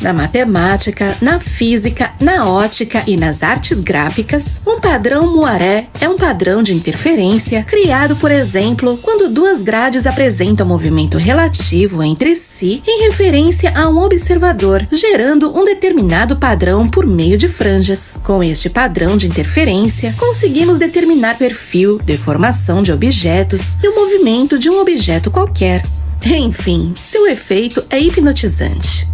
Na matemática, na física, na ótica e nas artes gráficas, um padrão Moiré é um padrão de interferência criado, por exemplo, quando duas grades apresentam movimento relativo entre si em referência a um observador, gerando um determinado padrão por meio de franjas. Com este padrão de interferência, conseguimos determinar perfil, deformação de objetos e o movimento de um objeto qualquer. Enfim, seu efeito é hipnotizante.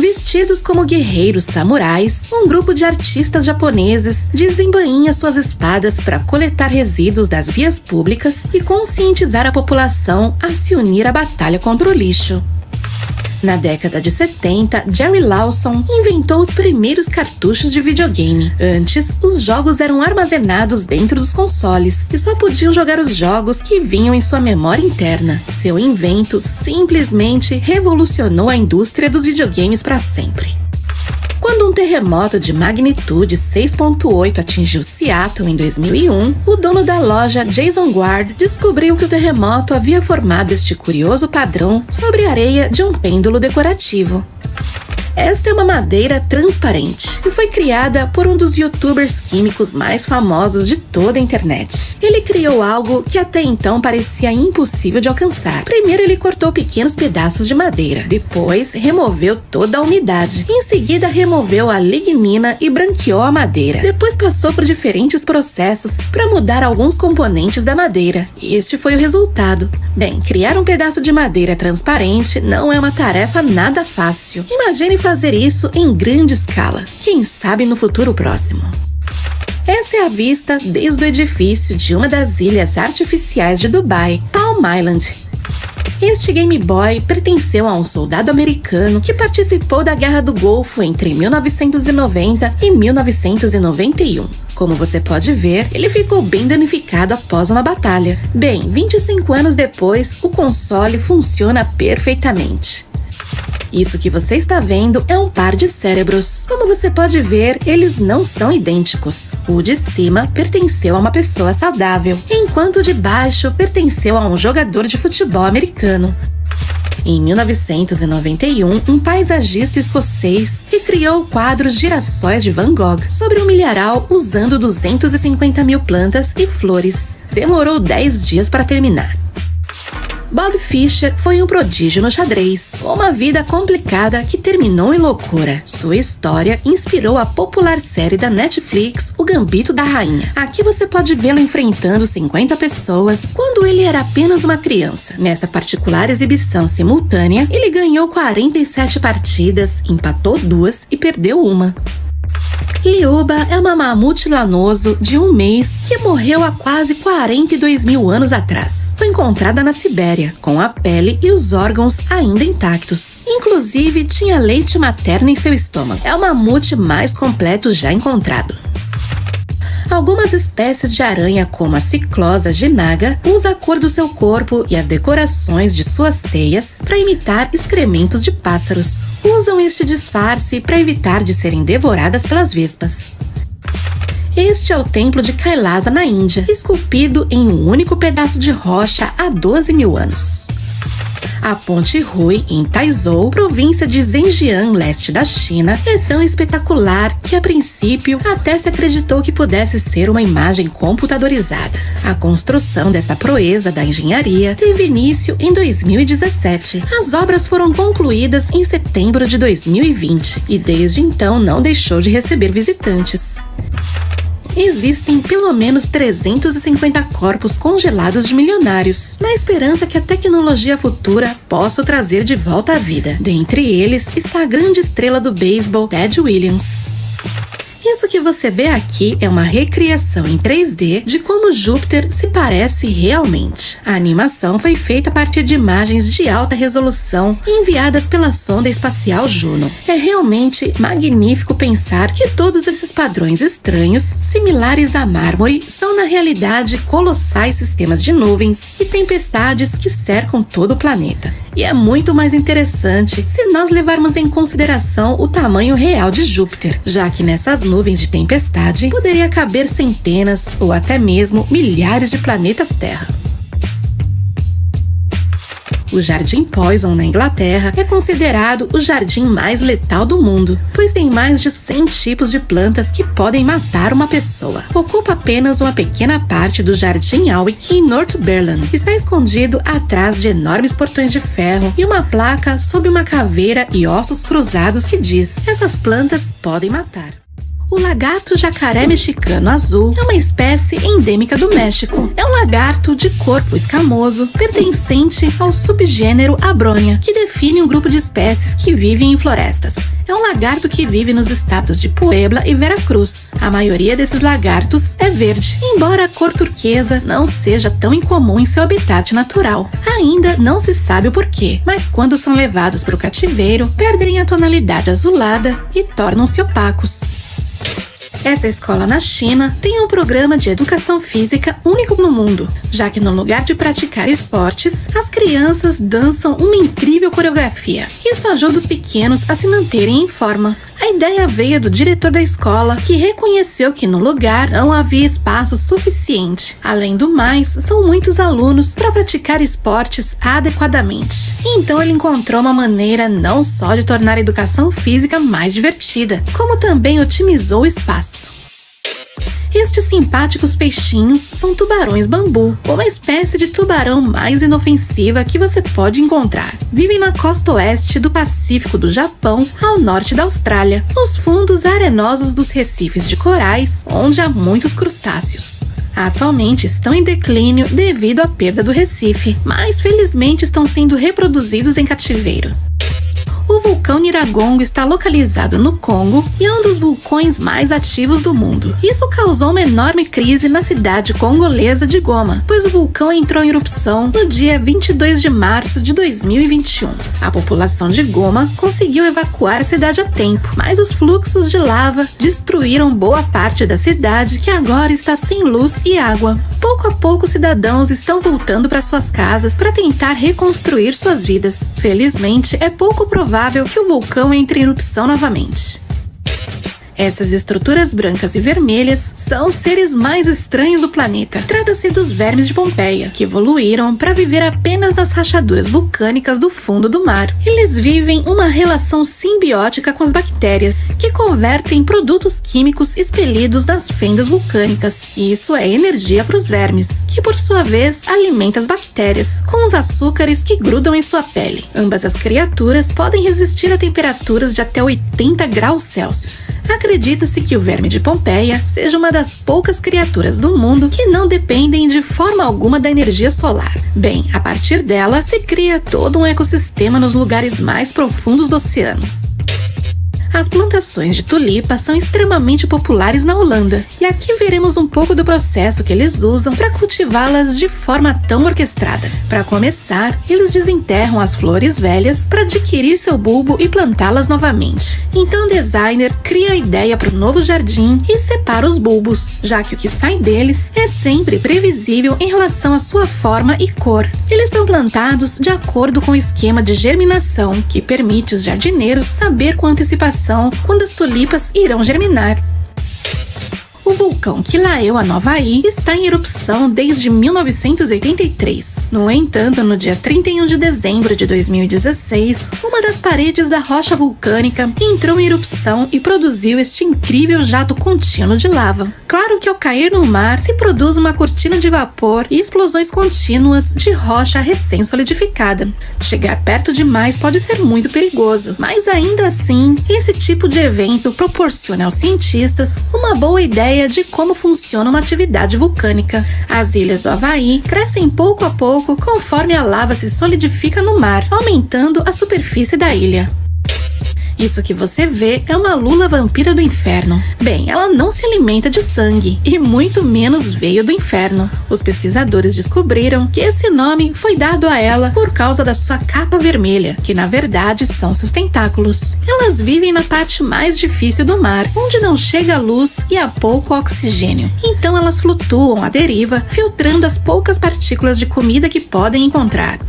Vestidos como guerreiros samurais, um grupo de artistas japoneses desembainha suas espadas para coletar resíduos das vias públicas e conscientizar a população a se unir à batalha contra o lixo. Na década de 70, Jerry Lawson inventou os primeiros cartuchos de videogame. Antes, os jogos eram armazenados dentro dos consoles e só podiam jogar os jogos que vinham em sua memória interna. Seu invento simplesmente revolucionou a indústria dos videogames para sempre. Quando um terremoto de magnitude 6.8 atingiu Seattle em 2001, o dono da loja, Jason Ward, descobriu que o terremoto havia formado este curioso padrão sobre a areia de um pêndulo decorativo. Esta é uma madeira transparente e foi criada por um dos youtubers químicos mais famosos de toda a internet. Ele criou algo que até então parecia impossível de alcançar. Primeiro ele cortou pequenos pedaços de madeira, depois removeu toda a umidade, em seguida removeu a lignina e branqueou a madeira. Depois passou por diferentes processos para mudar alguns componentes da madeira. E este foi o resultado. Bem, criar um pedaço de madeira transparente não é uma tarefa nada fácil. Imagine fazer isso em grande escala, quem sabe no futuro próximo. Essa é a vista desde o edifício de uma das ilhas artificiais de Dubai, Palm Island. Este Game Boy pertenceu a um soldado americano que participou da Guerra do Golfo entre 1990 e 1991. Como você pode ver, ele ficou bem danificado após uma batalha. Bem, 25 anos depois, o console funciona perfeitamente. Isso que você está vendo é um par de cérebros. Como você pode ver, eles não são idênticos. O de cima pertenceu a uma pessoa saudável, enquanto o de baixo pertenceu a um jogador de futebol americano. Em 1991, um paisagista escocês recriou o quadro Girassóis de Van Gogh sobre um milharal usando 250 mil plantas e flores. Demorou 10 dias para terminar. Bob Fischer foi um prodígio no xadrez, uma vida complicada que terminou em loucura. Sua história inspirou a popular série da Netflix, O Gambito da Rainha. Aqui você pode vê-lo enfrentando 50 pessoas quando ele era apenas uma criança. Nessa particular exibição simultânea, ele ganhou 47 partidas, empatou 2 e perdeu 1. Liuba é uma mamute lanoso de 1 mês que morreu há quase 42 mil anos atrás. Foi encontrada na Sibéria, com a pele e os órgãos ainda intactos. Inclusive, tinha leite materno em seu estômago. É o mamute mais completo já encontrado. Algumas espécies de aranha, como a ciclosa ginaga, usam a cor do seu corpo e as decorações de suas teias para imitar excrementos de pássaros. Usam este disfarce para evitar de serem devoradas pelas vespas. Este é o templo de Kailasa, na Índia, esculpido em um único pedaço de rocha há 12 mil anos. A Ponte Rui, em Taizhou, província de Zhenjiang, leste da China, é tão espetacular que, a princípio, até se acreditou que pudesse ser uma imagem computadorizada. A construção dessa proeza da engenharia teve início em 2017. As obras foram concluídas em setembro de 2020 e, desde então, não deixou de receber visitantes. Existem pelo menos 350 corpos congelados de milionários, na esperança que a tecnologia futura possa o trazer de volta à vida. Dentre eles está a grande estrela do beisebol, Ted Williams. Isso que você vê aqui é uma recriação em 3D de como Júpiter se parece realmente. A animação foi feita a partir de imagens de alta resolução enviadas pela sonda espacial Juno. É realmente magnífico pensar que todos esses padrões estranhos, similares a mármore, são na realidade colossais sistemas de nuvens e tempestades que cercam todo o planeta. E é muito mais interessante se nós levarmos em consideração o tamanho real de Júpiter, já que nessas nuvens de tempestade poderia caber centenas ou até mesmo milhares de planetas Terra. O Jardim Poison, na Inglaterra, é considerado o jardim mais letal do mundo, pois tem mais de 100 tipos de plantas que podem matar uma pessoa. Ocupa apenas uma pequena parte do Jardim Alwick, em Northumberland. Está escondido atrás de enormes portões de ferro e uma placa sob uma caveira e ossos cruzados que diz: essas plantas podem matar. O lagarto jacaré mexicano azul é uma espécie endêmica do México. É um lagarto de corpo escamoso, pertencente ao subgênero Abronia, que define um grupo de espécies que vivem em florestas. É um lagarto que vive nos estados de Puebla e Veracruz. A maioria desses lagartos é verde, embora a cor turquesa não seja tão incomum em seu habitat natural. Ainda não se sabe o porquê, mas quando são levados para o cativeiro, perdem a tonalidade azulada e tornam-se opacos. Essa escola na China tem um programa de educação física único no mundo, já que no lugar de praticar esportes, as crianças dançam uma incrível coreografia. Isso ajuda os pequenos a se manterem em forma. A ideia veio do diretor da escola, que reconheceu que no lugar não havia espaço suficiente. Além do mais, são muitos alunos para praticar esportes adequadamente. Então ele encontrou uma maneira não só de tornar a educação física mais divertida, como também otimizou o espaço. Estes simpáticos peixinhos são tubarões bambu, uma espécie de tubarão mais inofensiva que você pode encontrar. Vivem na costa oeste do Pacífico do Japão, ao norte da Austrália, nos fundos arenosos dos recifes de corais, onde há muitos crustáceos. Atualmente estão em declínio devido à perda do recife, mas felizmente estão sendo reproduzidos em cativeiro. O vulcão Nyiragongo está localizado no Congo e é um dos vulcões mais ativos do mundo. Isso causou uma enorme crise na cidade congolesa de Goma, pois o vulcão entrou em erupção no dia 22 de março de 2021. A população de Goma conseguiu evacuar a cidade a tempo, mas os fluxos de lava destruíram boa parte da cidade, que agora está sem luz e água. Pouco a pouco, cidadãos estão voltando para suas casas para tentar reconstruir suas vidas. Felizmente, é pouco provável que o vulcão entre em erupção novamente. Essas estruturas brancas e vermelhas são os seres mais estranhos do planeta. Trata-se dos vermes de Pompeia, que evoluíram para viver apenas nas rachaduras vulcânicas do fundo do mar. Eles vivem uma relação simbiótica com as bactérias, que convertem produtos químicos expelidos das fendas vulcânicas. E isso é energia para os vermes, que por sua vez alimenta as bactérias com os açúcares que grudam em sua pele. Ambas as criaturas podem resistir a temperaturas de até 80 graus Celsius. Acredita-se que o verme de Pompeia seja uma das poucas criaturas do mundo que não dependem de forma alguma da energia solar. Bem, a partir dela se cria todo um ecossistema nos lugares mais profundos do oceano. As plantações de tulipas são extremamente populares na Holanda, e aqui veremos um pouco do processo que eles usam para cultivá-las de forma tão orquestrada. Para começar, eles desenterram as flores velhas para adquirir seu bulbo e plantá-las novamente. Então o designer cria a ideia para o novo jardim e separa os bulbos, já que o que sai deles é sempre previsível em relação à sua forma e cor. Eles são plantados de acordo com o esquema de germinação, que permite os jardineiros saber com antecipação quando as tulipas irão germinar. O vulcão Kilauea, no Havaí, está em erupção desde 1983. No entanto, no dia 31 de dezembro de 2016, uma das paredes da rocha vulcânica entrou em erupção e produziu este incrível jato contínuo de lava. Claro que ao cair no mar, se produz uma cortina de vapor e explosões contínuas de rocha recém-solidificada. Chegar perto demais pode ser muito perigoso, mas ainda assim, esse tipo de evento proporciona aos cientistas uma boa ideia de como funciona uma atividade vulcânica. As ilhas do Havaí crescem pouco a pouco conforme a lava se solidifica no mar, aumentando a superfície da ilha. Isso que você vê é uma lula vampira do inferno. Bem, ela não se alimenta de sangue e muito menos veio do inferno. Os pesquisadores descobriram que esse nome foi dado a ela por causa da sua capa vermelha, que na verdade são seus tentáculos. Elas vivem na parte mais difícil do mar, onde não chega a luz e há pouco oxigênio. Então elas flutuam à deriva, filtrando as poucas partículas de comida que podem encontrar.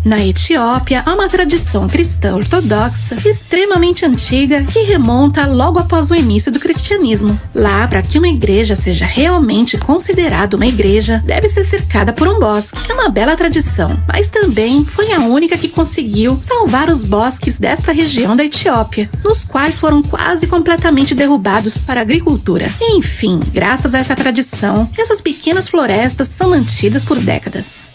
Na Etiópia, há uma tradição cristã ortodoxa extremamente antiga que remonta logo após o início do cristianismo. Lá, para que uma igreja seja realmente considerada uma igreja, deve ser cercada por um bosque. É uma bela tradição, mas também foi a única que conseguiu salvar os bosques desta região da Etiópia, nos quais foram quase completamente derrubados para a agricultura. Enfim, graças a essa tradição, essas pequenas florestas são mantidas por décadas.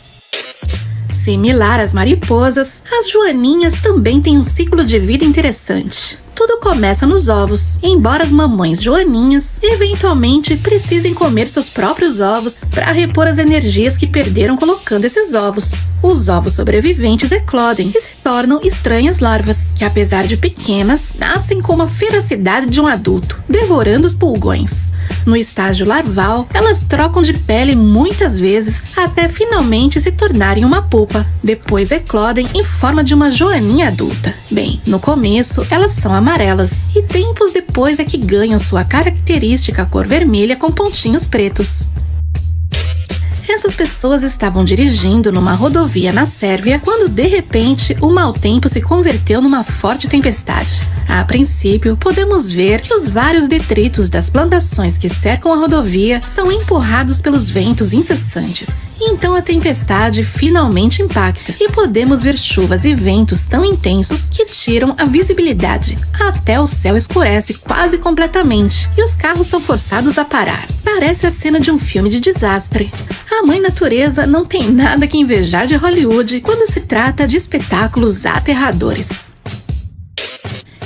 Similar às mariposas, as joaninhas também têm um ciclo de vida interessante. Tudo começa nos ovos, embora as mamães joaninhas eventualmente precisem comer seus próprios ovos para repor as energias que perderam colocando esses ovos. Os ovos sobreviventes eclodem e se tornam estranhas larvas, que apesar de pequenas, nascem com a ferocidade de um adulto, devorando os pulgões. No estágio larval, elas trocam de pele muitas vezes até finalmente se tornarem uma pupa. Depois eclodem em forma de uma joaninha adulta. Bem, no começo elas são amarelas e tempos depois é que ganham sua característica cor vermelha com pontinhos pretos. Essas pessoas estavam dirigindo numa rodovia na Sérvia quando, de repente, o mau tempo se converteu numa forte tempestade. A princípio, podemos ver que os vários detritos das plantações que cercam a rodovia são empurrados pelos ventos incessantes. Então a tempestade finalmente impacta e podemos ver chuvas e ventos tão intensos que tiram a visibilidade. Até o céu escurece quase completamente e os carros são forçados a parar. Parece a cena de um filme de desastre. A mãe natureza não tem nada que invejar de Hollywood quando se trata de espetáculos aterradores.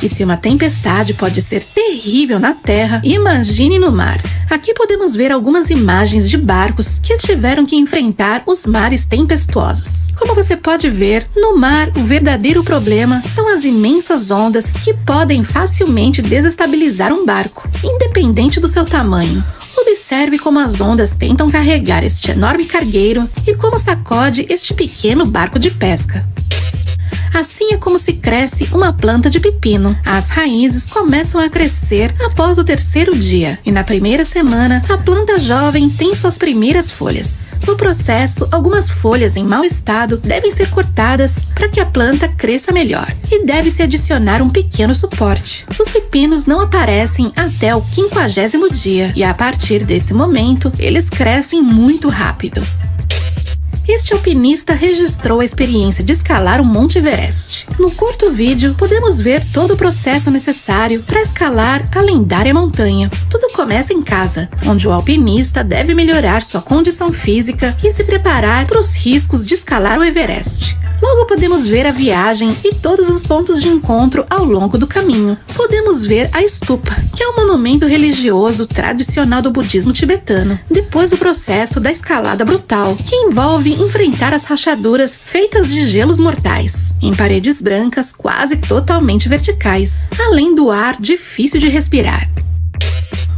E se uma tempestade pode ser terrível na terra, imagine no mar. Aqui podemos ver algumas imagens de barcos que tiveram que enfrentar os mares tempestuosos. Como você pode ver, no mar o verdadeiro problema são as imensas ondas que podem facilmente desestabilizar um barco, independente do seu tamanho. Observe como as ondas tentam carregar este enorme cargueiro e como sacode este pequeno barco de pesca. Assim é como se cresce uma planta de pepino. As raízes começam a crescer após o terceiro dia e na primeira semana a planta jovem tem suas primeiras folhas. No processo, algumas folhas em mau estado devem ser cortadas para que a planta cresça melhor e deve-se adicionar um pequeno suporte. Os pepinos não aparecem até o 50º dia e a partir desse momento eles crescem muito rápido. Este alpinista registrou a experiência de escalar o Monte Everest. No curto vídeo, podemos ver todo o processo necessário para escalar a lendária montanha. Tudo começa em casa, onde o alpinista deve melhorar sua condição física e se preparar para os riscos de escalar o Everest. Logo podemos ver a viagem e todos os pontos de encontro ao longo do caminho. Podemos ver a Stupa, que é um monumento religioso tradicional do budismo tibetano. Depois o processo da escalada brutal, que envolve enfrentar as rachaduras feitas de gelos mortais, em paredes brancas quase totalmente verticais, além do ar difícil de respirar.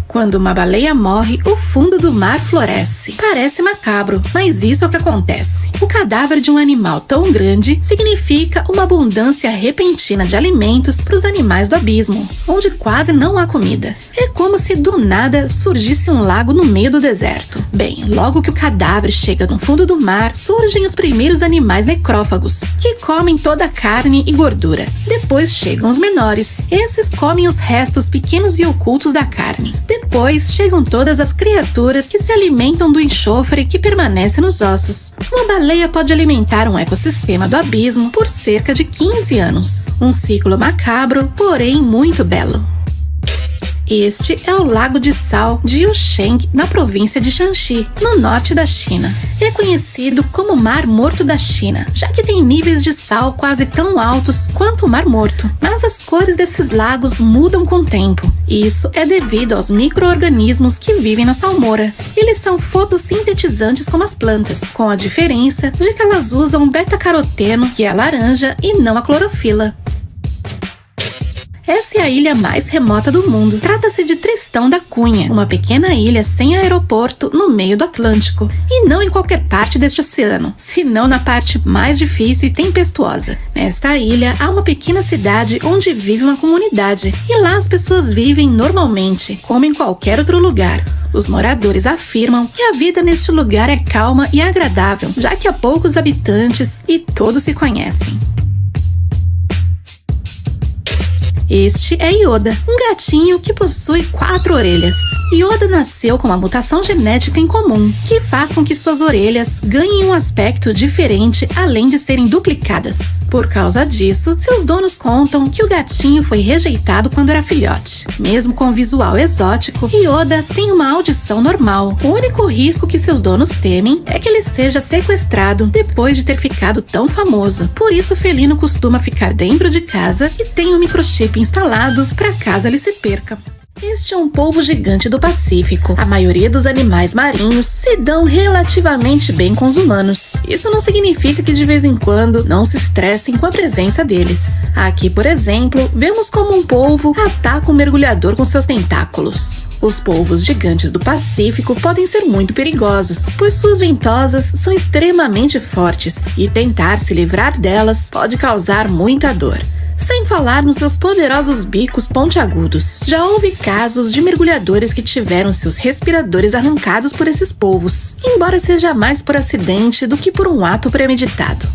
Quando uma baleia morre, o fundo do mar floresce. Parece macabro, mas isso é o que acontece. O cadáver de um animal tão grande significa uma abundância repentina de alimentos para os animais do abismo, onde quase não há comida. É como se do nada surgisse um lago no meio do deserto. Bem, logo que o cadáver chega no fundo do mar, surgem os primeiros animais necrófagos, que comem toda a carne e gordura. Depois chegam os menores. Esses comem os restos pequenos e ocultos da carne. Depois chegam todas as criaturas que se alimentam do enxofre que permanece nos ossos. Uma baleia pode alimentar um ecossistema do abismo por cerca de 15 anos. Um ciclo macabro, porém muito belo. Este é o Lago de Sal de Yusheng, na província de Shanxi, no norte da China. É conhecido como Mar Morto da China, já que tem níveis de sal quase tão altos quanto o Mar Morto. Mas as cores desses lagos mudam com o tempo. Isso é devido aos micro-organismos que vivem na salmoura. Eles são fotossintetizantes como as plantas, com a diferença de que elas usam beta-caroteno, que é laranja, e não a clorofila. Essa é a ilha mais remota do mundo. Trata-se de Tristão da Cunha, uma pequena ilha sem aeroporto no meio do Atlântico, e não em qualquer parte deste oceano, senão na parte mais difícil e tempestuosa. Nesta ilha há uma pequena cidade onde vive uma comunidade, e lá as pessoas vivem normalmente, como em qualquer outro lugar. Os moradores afirmam que a vida neste lugar é calma e agradável, já que há poucos habitantes e todos se conhecem. Este é Yoda, um gatinho que possui 4 orelhas. Yoda nasceu com uma mutação genética incomum, que faz com que suas orelhas ganhem um aspecto diferente além de serem duplicadas. Por causa disso, seus donos contam que o gatinho foi rejeitado quando era filhote. Mesmo com visual exótico, Yoda tem uma audição normal. O único risco que seus donos temem é que ele seja sequestrado depois de ter ficado tão famoso. Por isso o felino costuma ficar dentro de casa e tem um microchip instalado para caso ele se perca. Este é um polvo gigante do Pacífico. A maioria dos animais marinhos se dão relativamente bem com os humanos. Isso não significa que de vez em quando não se estressem com a presença deles. Aqui, por exemplo, vemos como um polvo ataca um mergulhador com seus tentáculos. Os polvos gigantes do Pacífico podem ser muito perigosos, pois suas ventosas são extremamente fortes e tentar se livrar delas pode causar muita dor. Sem falar nos seus poderosos bicos pontiagudos. Já houve casos de mergulhadores que tiveram seus respiradores arrancados por esses polvos, embora seja mais por acidente do que por um ato premeditado.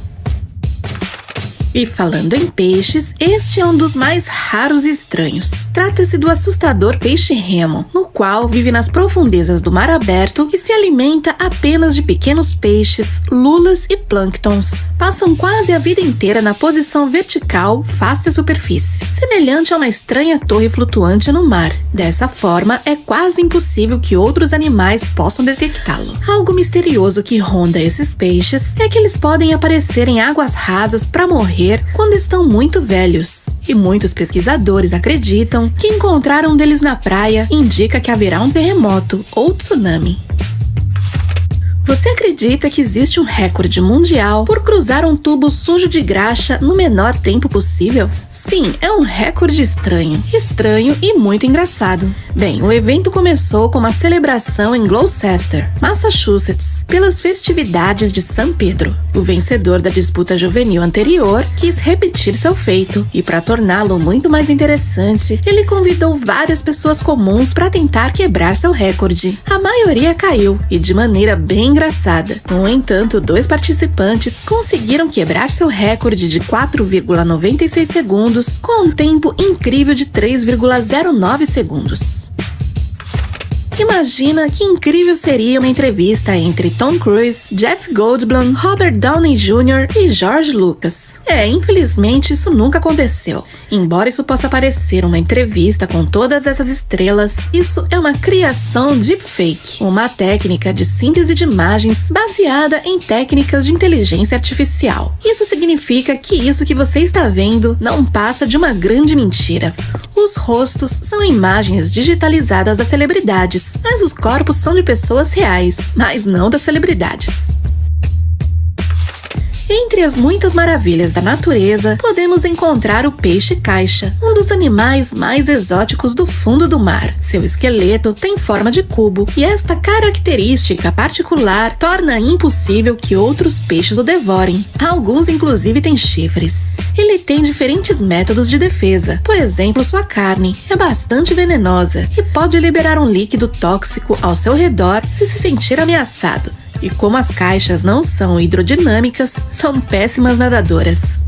E falando em peixes, este é um dos mais raros e estranhos. Trata-se do assustador peixe-remo, no qual vive nas profundezas do mar aberto e se alimenta apenas de pequenos peixes, lulas e plânctons. Passam quase a vida inteira na posição vertical face à superfície, semelhante a uma estranha torre flutuante no mar. Dessa forma, é quase impossível que outros animais possam detectá-lo. Algo misterioso que ronda esses peixes é que eles podem aparecer em águas rasas para morrer quando estão muito velhos. E muitos pesquisadores acreditam que encontrar um deles na praia indica que haverá um terremoto ou tsunami. Você acredita que existe um recorde mundial por cruzar um tubo sujo de graxa no menor tempo possível? Sim, é um recorde estranho e muito engraçado. Bem, o evento começou com uma celebração em Gloucester, Massachusetts, pelas festividades de São Pedro. O vencedor da disputa juvenil anterior quis repetir seu feito e, para torná-lo muito mais interessante, ele convidou várias pessoas comuns para tentar quebrar seu recorde. A maioria caiu e de maneira bem engraçada. No entanto, 2 participantes conseguiram quebrar seu recorde de 4,96 segundos com um tempo incrível de 3,09 segundos. Imagina que incrível seria uma entrevista entre Tom Cruise, Jeff Goldblum, Robert Downey Jr. e George Lucas. Infelizmente isso nunca aconteceu. Embora isso possa parecer uma entrevista com todas essas estrelas, isso é uma criação deepfake, uma técnica de síntese de imagens baseada em técnicas de inteligência artificial. Isso significa que isso que você está vendo não passa de uma grande mentira. Os rostos são imagens digitalizadas das celebridades, mas os corpos são de pessoas reais, mas não das celebridades. Entre as muitas maravilhas da natureza, podemos encontrar o peixe-caixa, um dos animais mais exóticos do fundo do mar. Seu esqueleto tem forma de cubo e esta característica particular torna impossível que outros peixes o devorem. Alguns inclusive têm chifres. Ele tem diferentes métodos de defesa. Por exemplo, sua carne é bastante venenosa e pode liberar um líquido tóxico ao seu redor se sentir ameaçado. E como as caixas não são hidrodinâmicas, são péssimas nadadoras.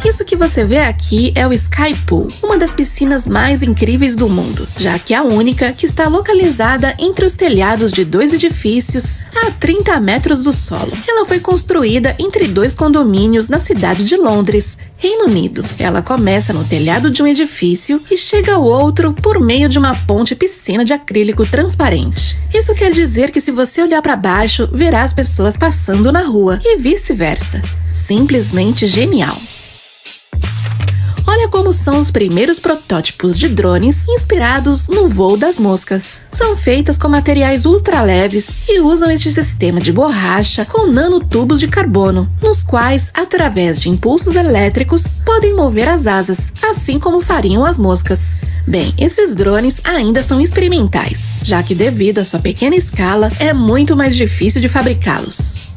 Isso que você vê aqui é o Sky Pool, uma das piscinas mais incríveis do mundo, já que é a única que está localizada entre os telhados de 2 edifícios a 30 metros do solo. Ela foi construída entre 2 condomínios na cidade de Londres, Reino Unido. Ela começa no telhado de um edifício e chega ao outro por meio de uma ponte-piscina de acrílico transparente. Isso quer dizer que se você olhar para baixo, verá as pessoas passando na rua e vice-versa. Simplesmente genial! Olha como são os primeiros protótipos de drones inspirados no voo das moscas. São feitas com materiais ultraleves e usam este sistema de borracha com nanotubos de carbono, nos quais, através de impulsos elétricos, podem mover as asas, assim como fariam as moscas. Bem, esses drones ainda são experimentais, já que devido à sua pequena escala, é muito mais difícil de fabricá-los.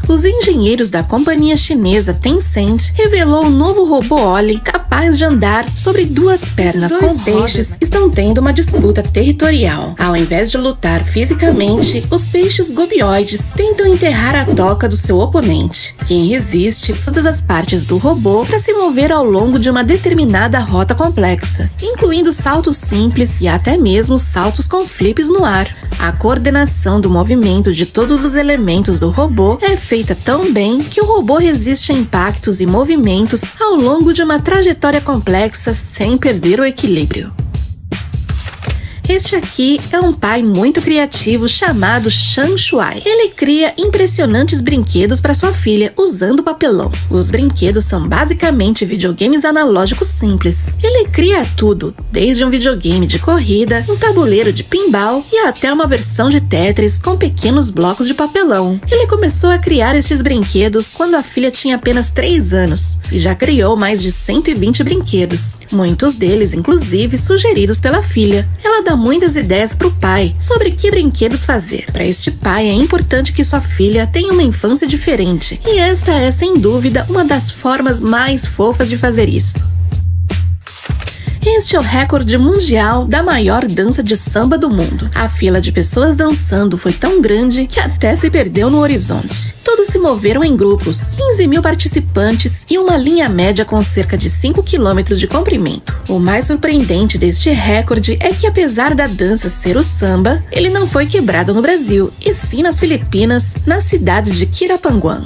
Os engenheiros da companhia chinesa Tencent revelou um novo robô Oli capaz de andar sobre 2 pernas com peixes estão tendo uma disputa territorial. Ao invés de lutar fisicamente, os peixes gobioides tentam enterrar a toca do seu oponente, quem resiste todas as partes do robô para se mover ao longo de uma determinada rota complexa, incluindo saltos simples e até mesmo saltos com flips no ar. A coordenação do movimento de todos os elementos do robô é feita tão bem que o robô resiste a impactos e movimentos ao longo de uma trajetória complexa sem perder o equilíbrio. Este aqui é um pai muito criativo chamado Shang Shuai. Ele cria impressionantes brinquedos para sua filha usando papelão. Os brinquedos são basicamente videogames analógicos simples. Ele cria tudo, desde um videogame de corrida, um tabuleiro de pinball e até uma versão de Tetris com pequenos blocos de papelão. Ele começou a criar estes brinquedos quando a filha tinha apenas 3 anos e já criou mais de 120 brinquedos, muitos deles inclusive sugeridos pela filha. Ela dá muitas ideias para o pai sobre que brinquedos fazer. Para este pai é importante que sua filha tenha uma infância diferente, e esta é sem dúvida uma das formas mais fofas de fazer isso. Este é o recorde mundial da maior dança de samba do mundo. A fila de pessoas dançando foi tão grande que até se perdeu no horizonte. Todos se moveram em grupos, 15 mil participantes e uma linha média com cerca de 5 km de comprimento. O mais surpreendente deste recorde é que, apesar da dança ser o samba, ele não foi quebrado no Brasil, e sim nas Filipinas, na cidade de Quirapanguán.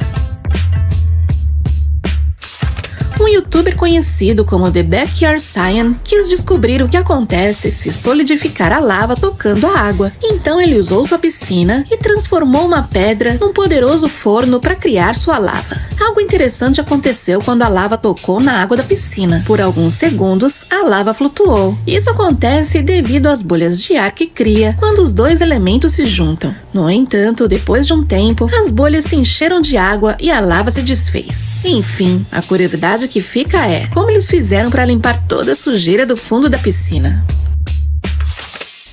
Um youtuber conhecido como The Backyard Science quis descobrir o que acontece se solidificar a lava tocando a água. Então ele usou sua piscina e transformou uma pedra num poderoso forno para criar sua lava. Algo interessante aconteceu quando a lava tocou na água da piscina. Por alguns segundos, a lava flutuou. Isso acontece devido às bolhas de ar que cria quando os dois elementos se juntam. No entanto, depois de um tempo, as bolhas se encheram de água e a lava se desfez. Enfim, a curiosidade que fica é como eles fizeram para limpar toda a sujeira do fundo da piscina.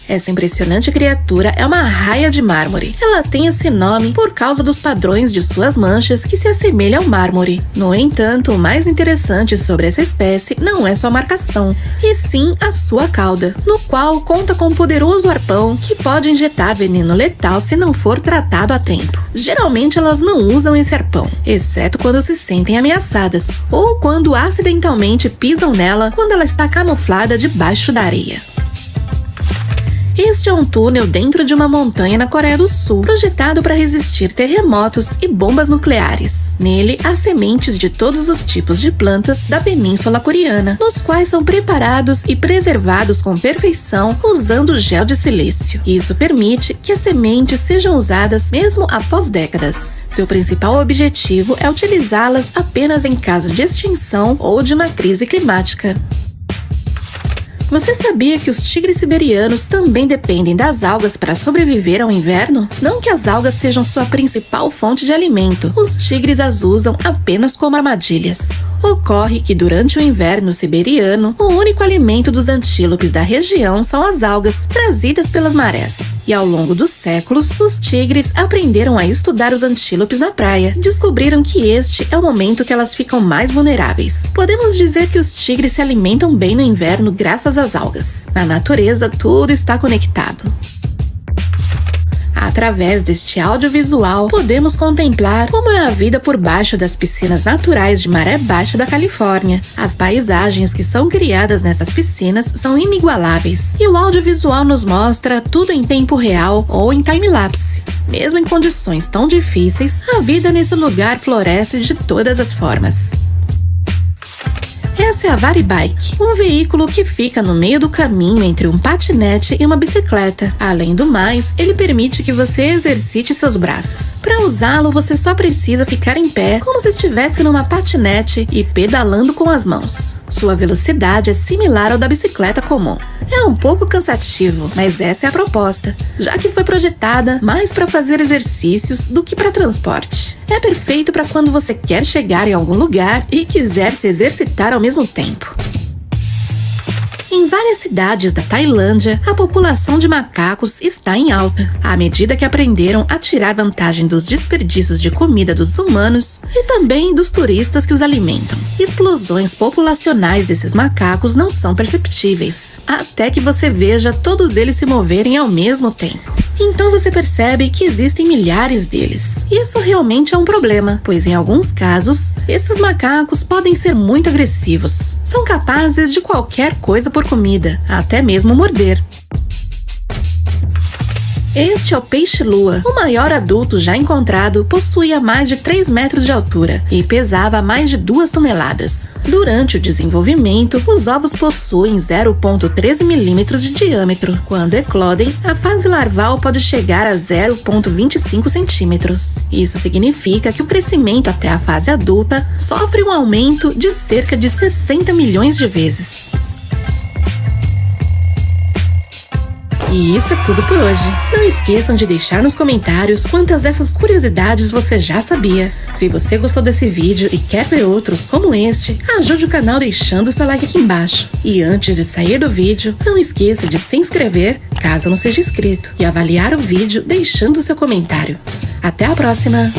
Essa impressionante criatura é uma arraia de mármore. Ela tem esse nome por causa dos padrões de suas manchas que se assemelham ao mármore. No entanto, o mais interessante sobre essa espécie não é sua marcação, e sim a sua cauda, no qual conta com um poderoso arpão que pode injetar veneno letal se não for tratado a tempo. Geralmente elas não usam esse arpão, exceto quando se sentem ameaçadas, ou quando acidentalmente pisam nela quando ela está camuflada debaixo da areia. Este é um túnel dentro de uma montanha na Coreia do Sul, projetado para resistir terremotos e bombas nucleares. Nele, há sementes de todos os tipos de plantas da Península Coreana, nos quais são preparados e preservados com perfeição usando gel de silício. Isso permite que as sementes sejam usadas mesmo após décadas. Seu principal objetivo é utilizá-las apenas em caso de extinção ou de uma crise climática. Você sabia que os tigres siberianos também dependem das algas para sobreviver ao inverno? Não que as algas sejam sua principal fonte de alimento, os tigres as usam apenas como armadilhas. Ocorre que durante o inverno siberiano, o único alimento dos antílopes da região são as algas trazidas pelas marés. E ao longo dos séculos, os tigres aprenderam a estudar os antílopes na praia. Descobriram que este é o momento que elas ficam mais vulneráveis. Podemos dizer que os tigres se alimentam bem no inverno graças às algas. Na natureza, tudo está conectado. Através deste audiovisual, podemos contemplar como é a vida por baixo das piscinas naturais de maré baixa da Califórnia. As paisagens que são criadas nessas piscinas são inigualáveis, e o audiovisual nos mostra tudo em tempo real ou em time-lapse. Mesmo em condições tão difíceis, a vida nesse lugar floresce de todas as formas. Essa é a Varibike, um veículo que fica no meio do caminho entre um patinete e uma bicicleta. Além do mais, ele permite que você exercite seus braços. Para usá-lo, você só precisa ficar em pé, como se estivesse numa patinete e pedalando com as mãos. Sua velocidade é similar ao da bicicleta comum. É um pouco cansativo, mas essa é a proposta, já que foi projetada mais para fazer exercícios do que para transporte. É perfeito para quando você quer chegar em algum lugar e quiser se exercitar ao mesmo tempo. Em várias cidades da Tailândia, a população de macacos está em alta, à medida que aprenderam a tirar vantagem dos desperdícios de comida dos humanos e também dos turistas que os alimentam. Explosões populacionais desses macacos não são perceptíveis, até que você veja todos eles se moverem ao mesmo tempo. Então você percebe que existem milhares deles. Isso realmente é um problema, pois em alguns casos, esses macacos podem ser muito agressivos. São capazes de qualquer coisa por comida, até mesmo morder. Este é o peixe-lua. O maior adulto já encontrado possuía mais de 3 metros de altura e pesava mais de 2 toneladas. Durante o desenvolvimento, os ovos possuem 0,13 milímetros de diâmetro. Quando eclodem, a fase larval pode chegar a 0,25 centímetros. Isso significa que o crescimento até a fase adulta sofre um aumento de cerca de 60 milhões de vezes. E isso é tudo por hoje. Não esqueçam de deixar nos comentários quantas dessas curiosidades você já sabia. Se você gostou desse vídeo e quer ver outros como este, ajude o canal deixando o seu like aqui embaixo. E antes de sair do vídeo, não esqueça de se inscrever, caso não seja inscrito, e avaliar o vídeo deixando o seu comentário. Até a próxima!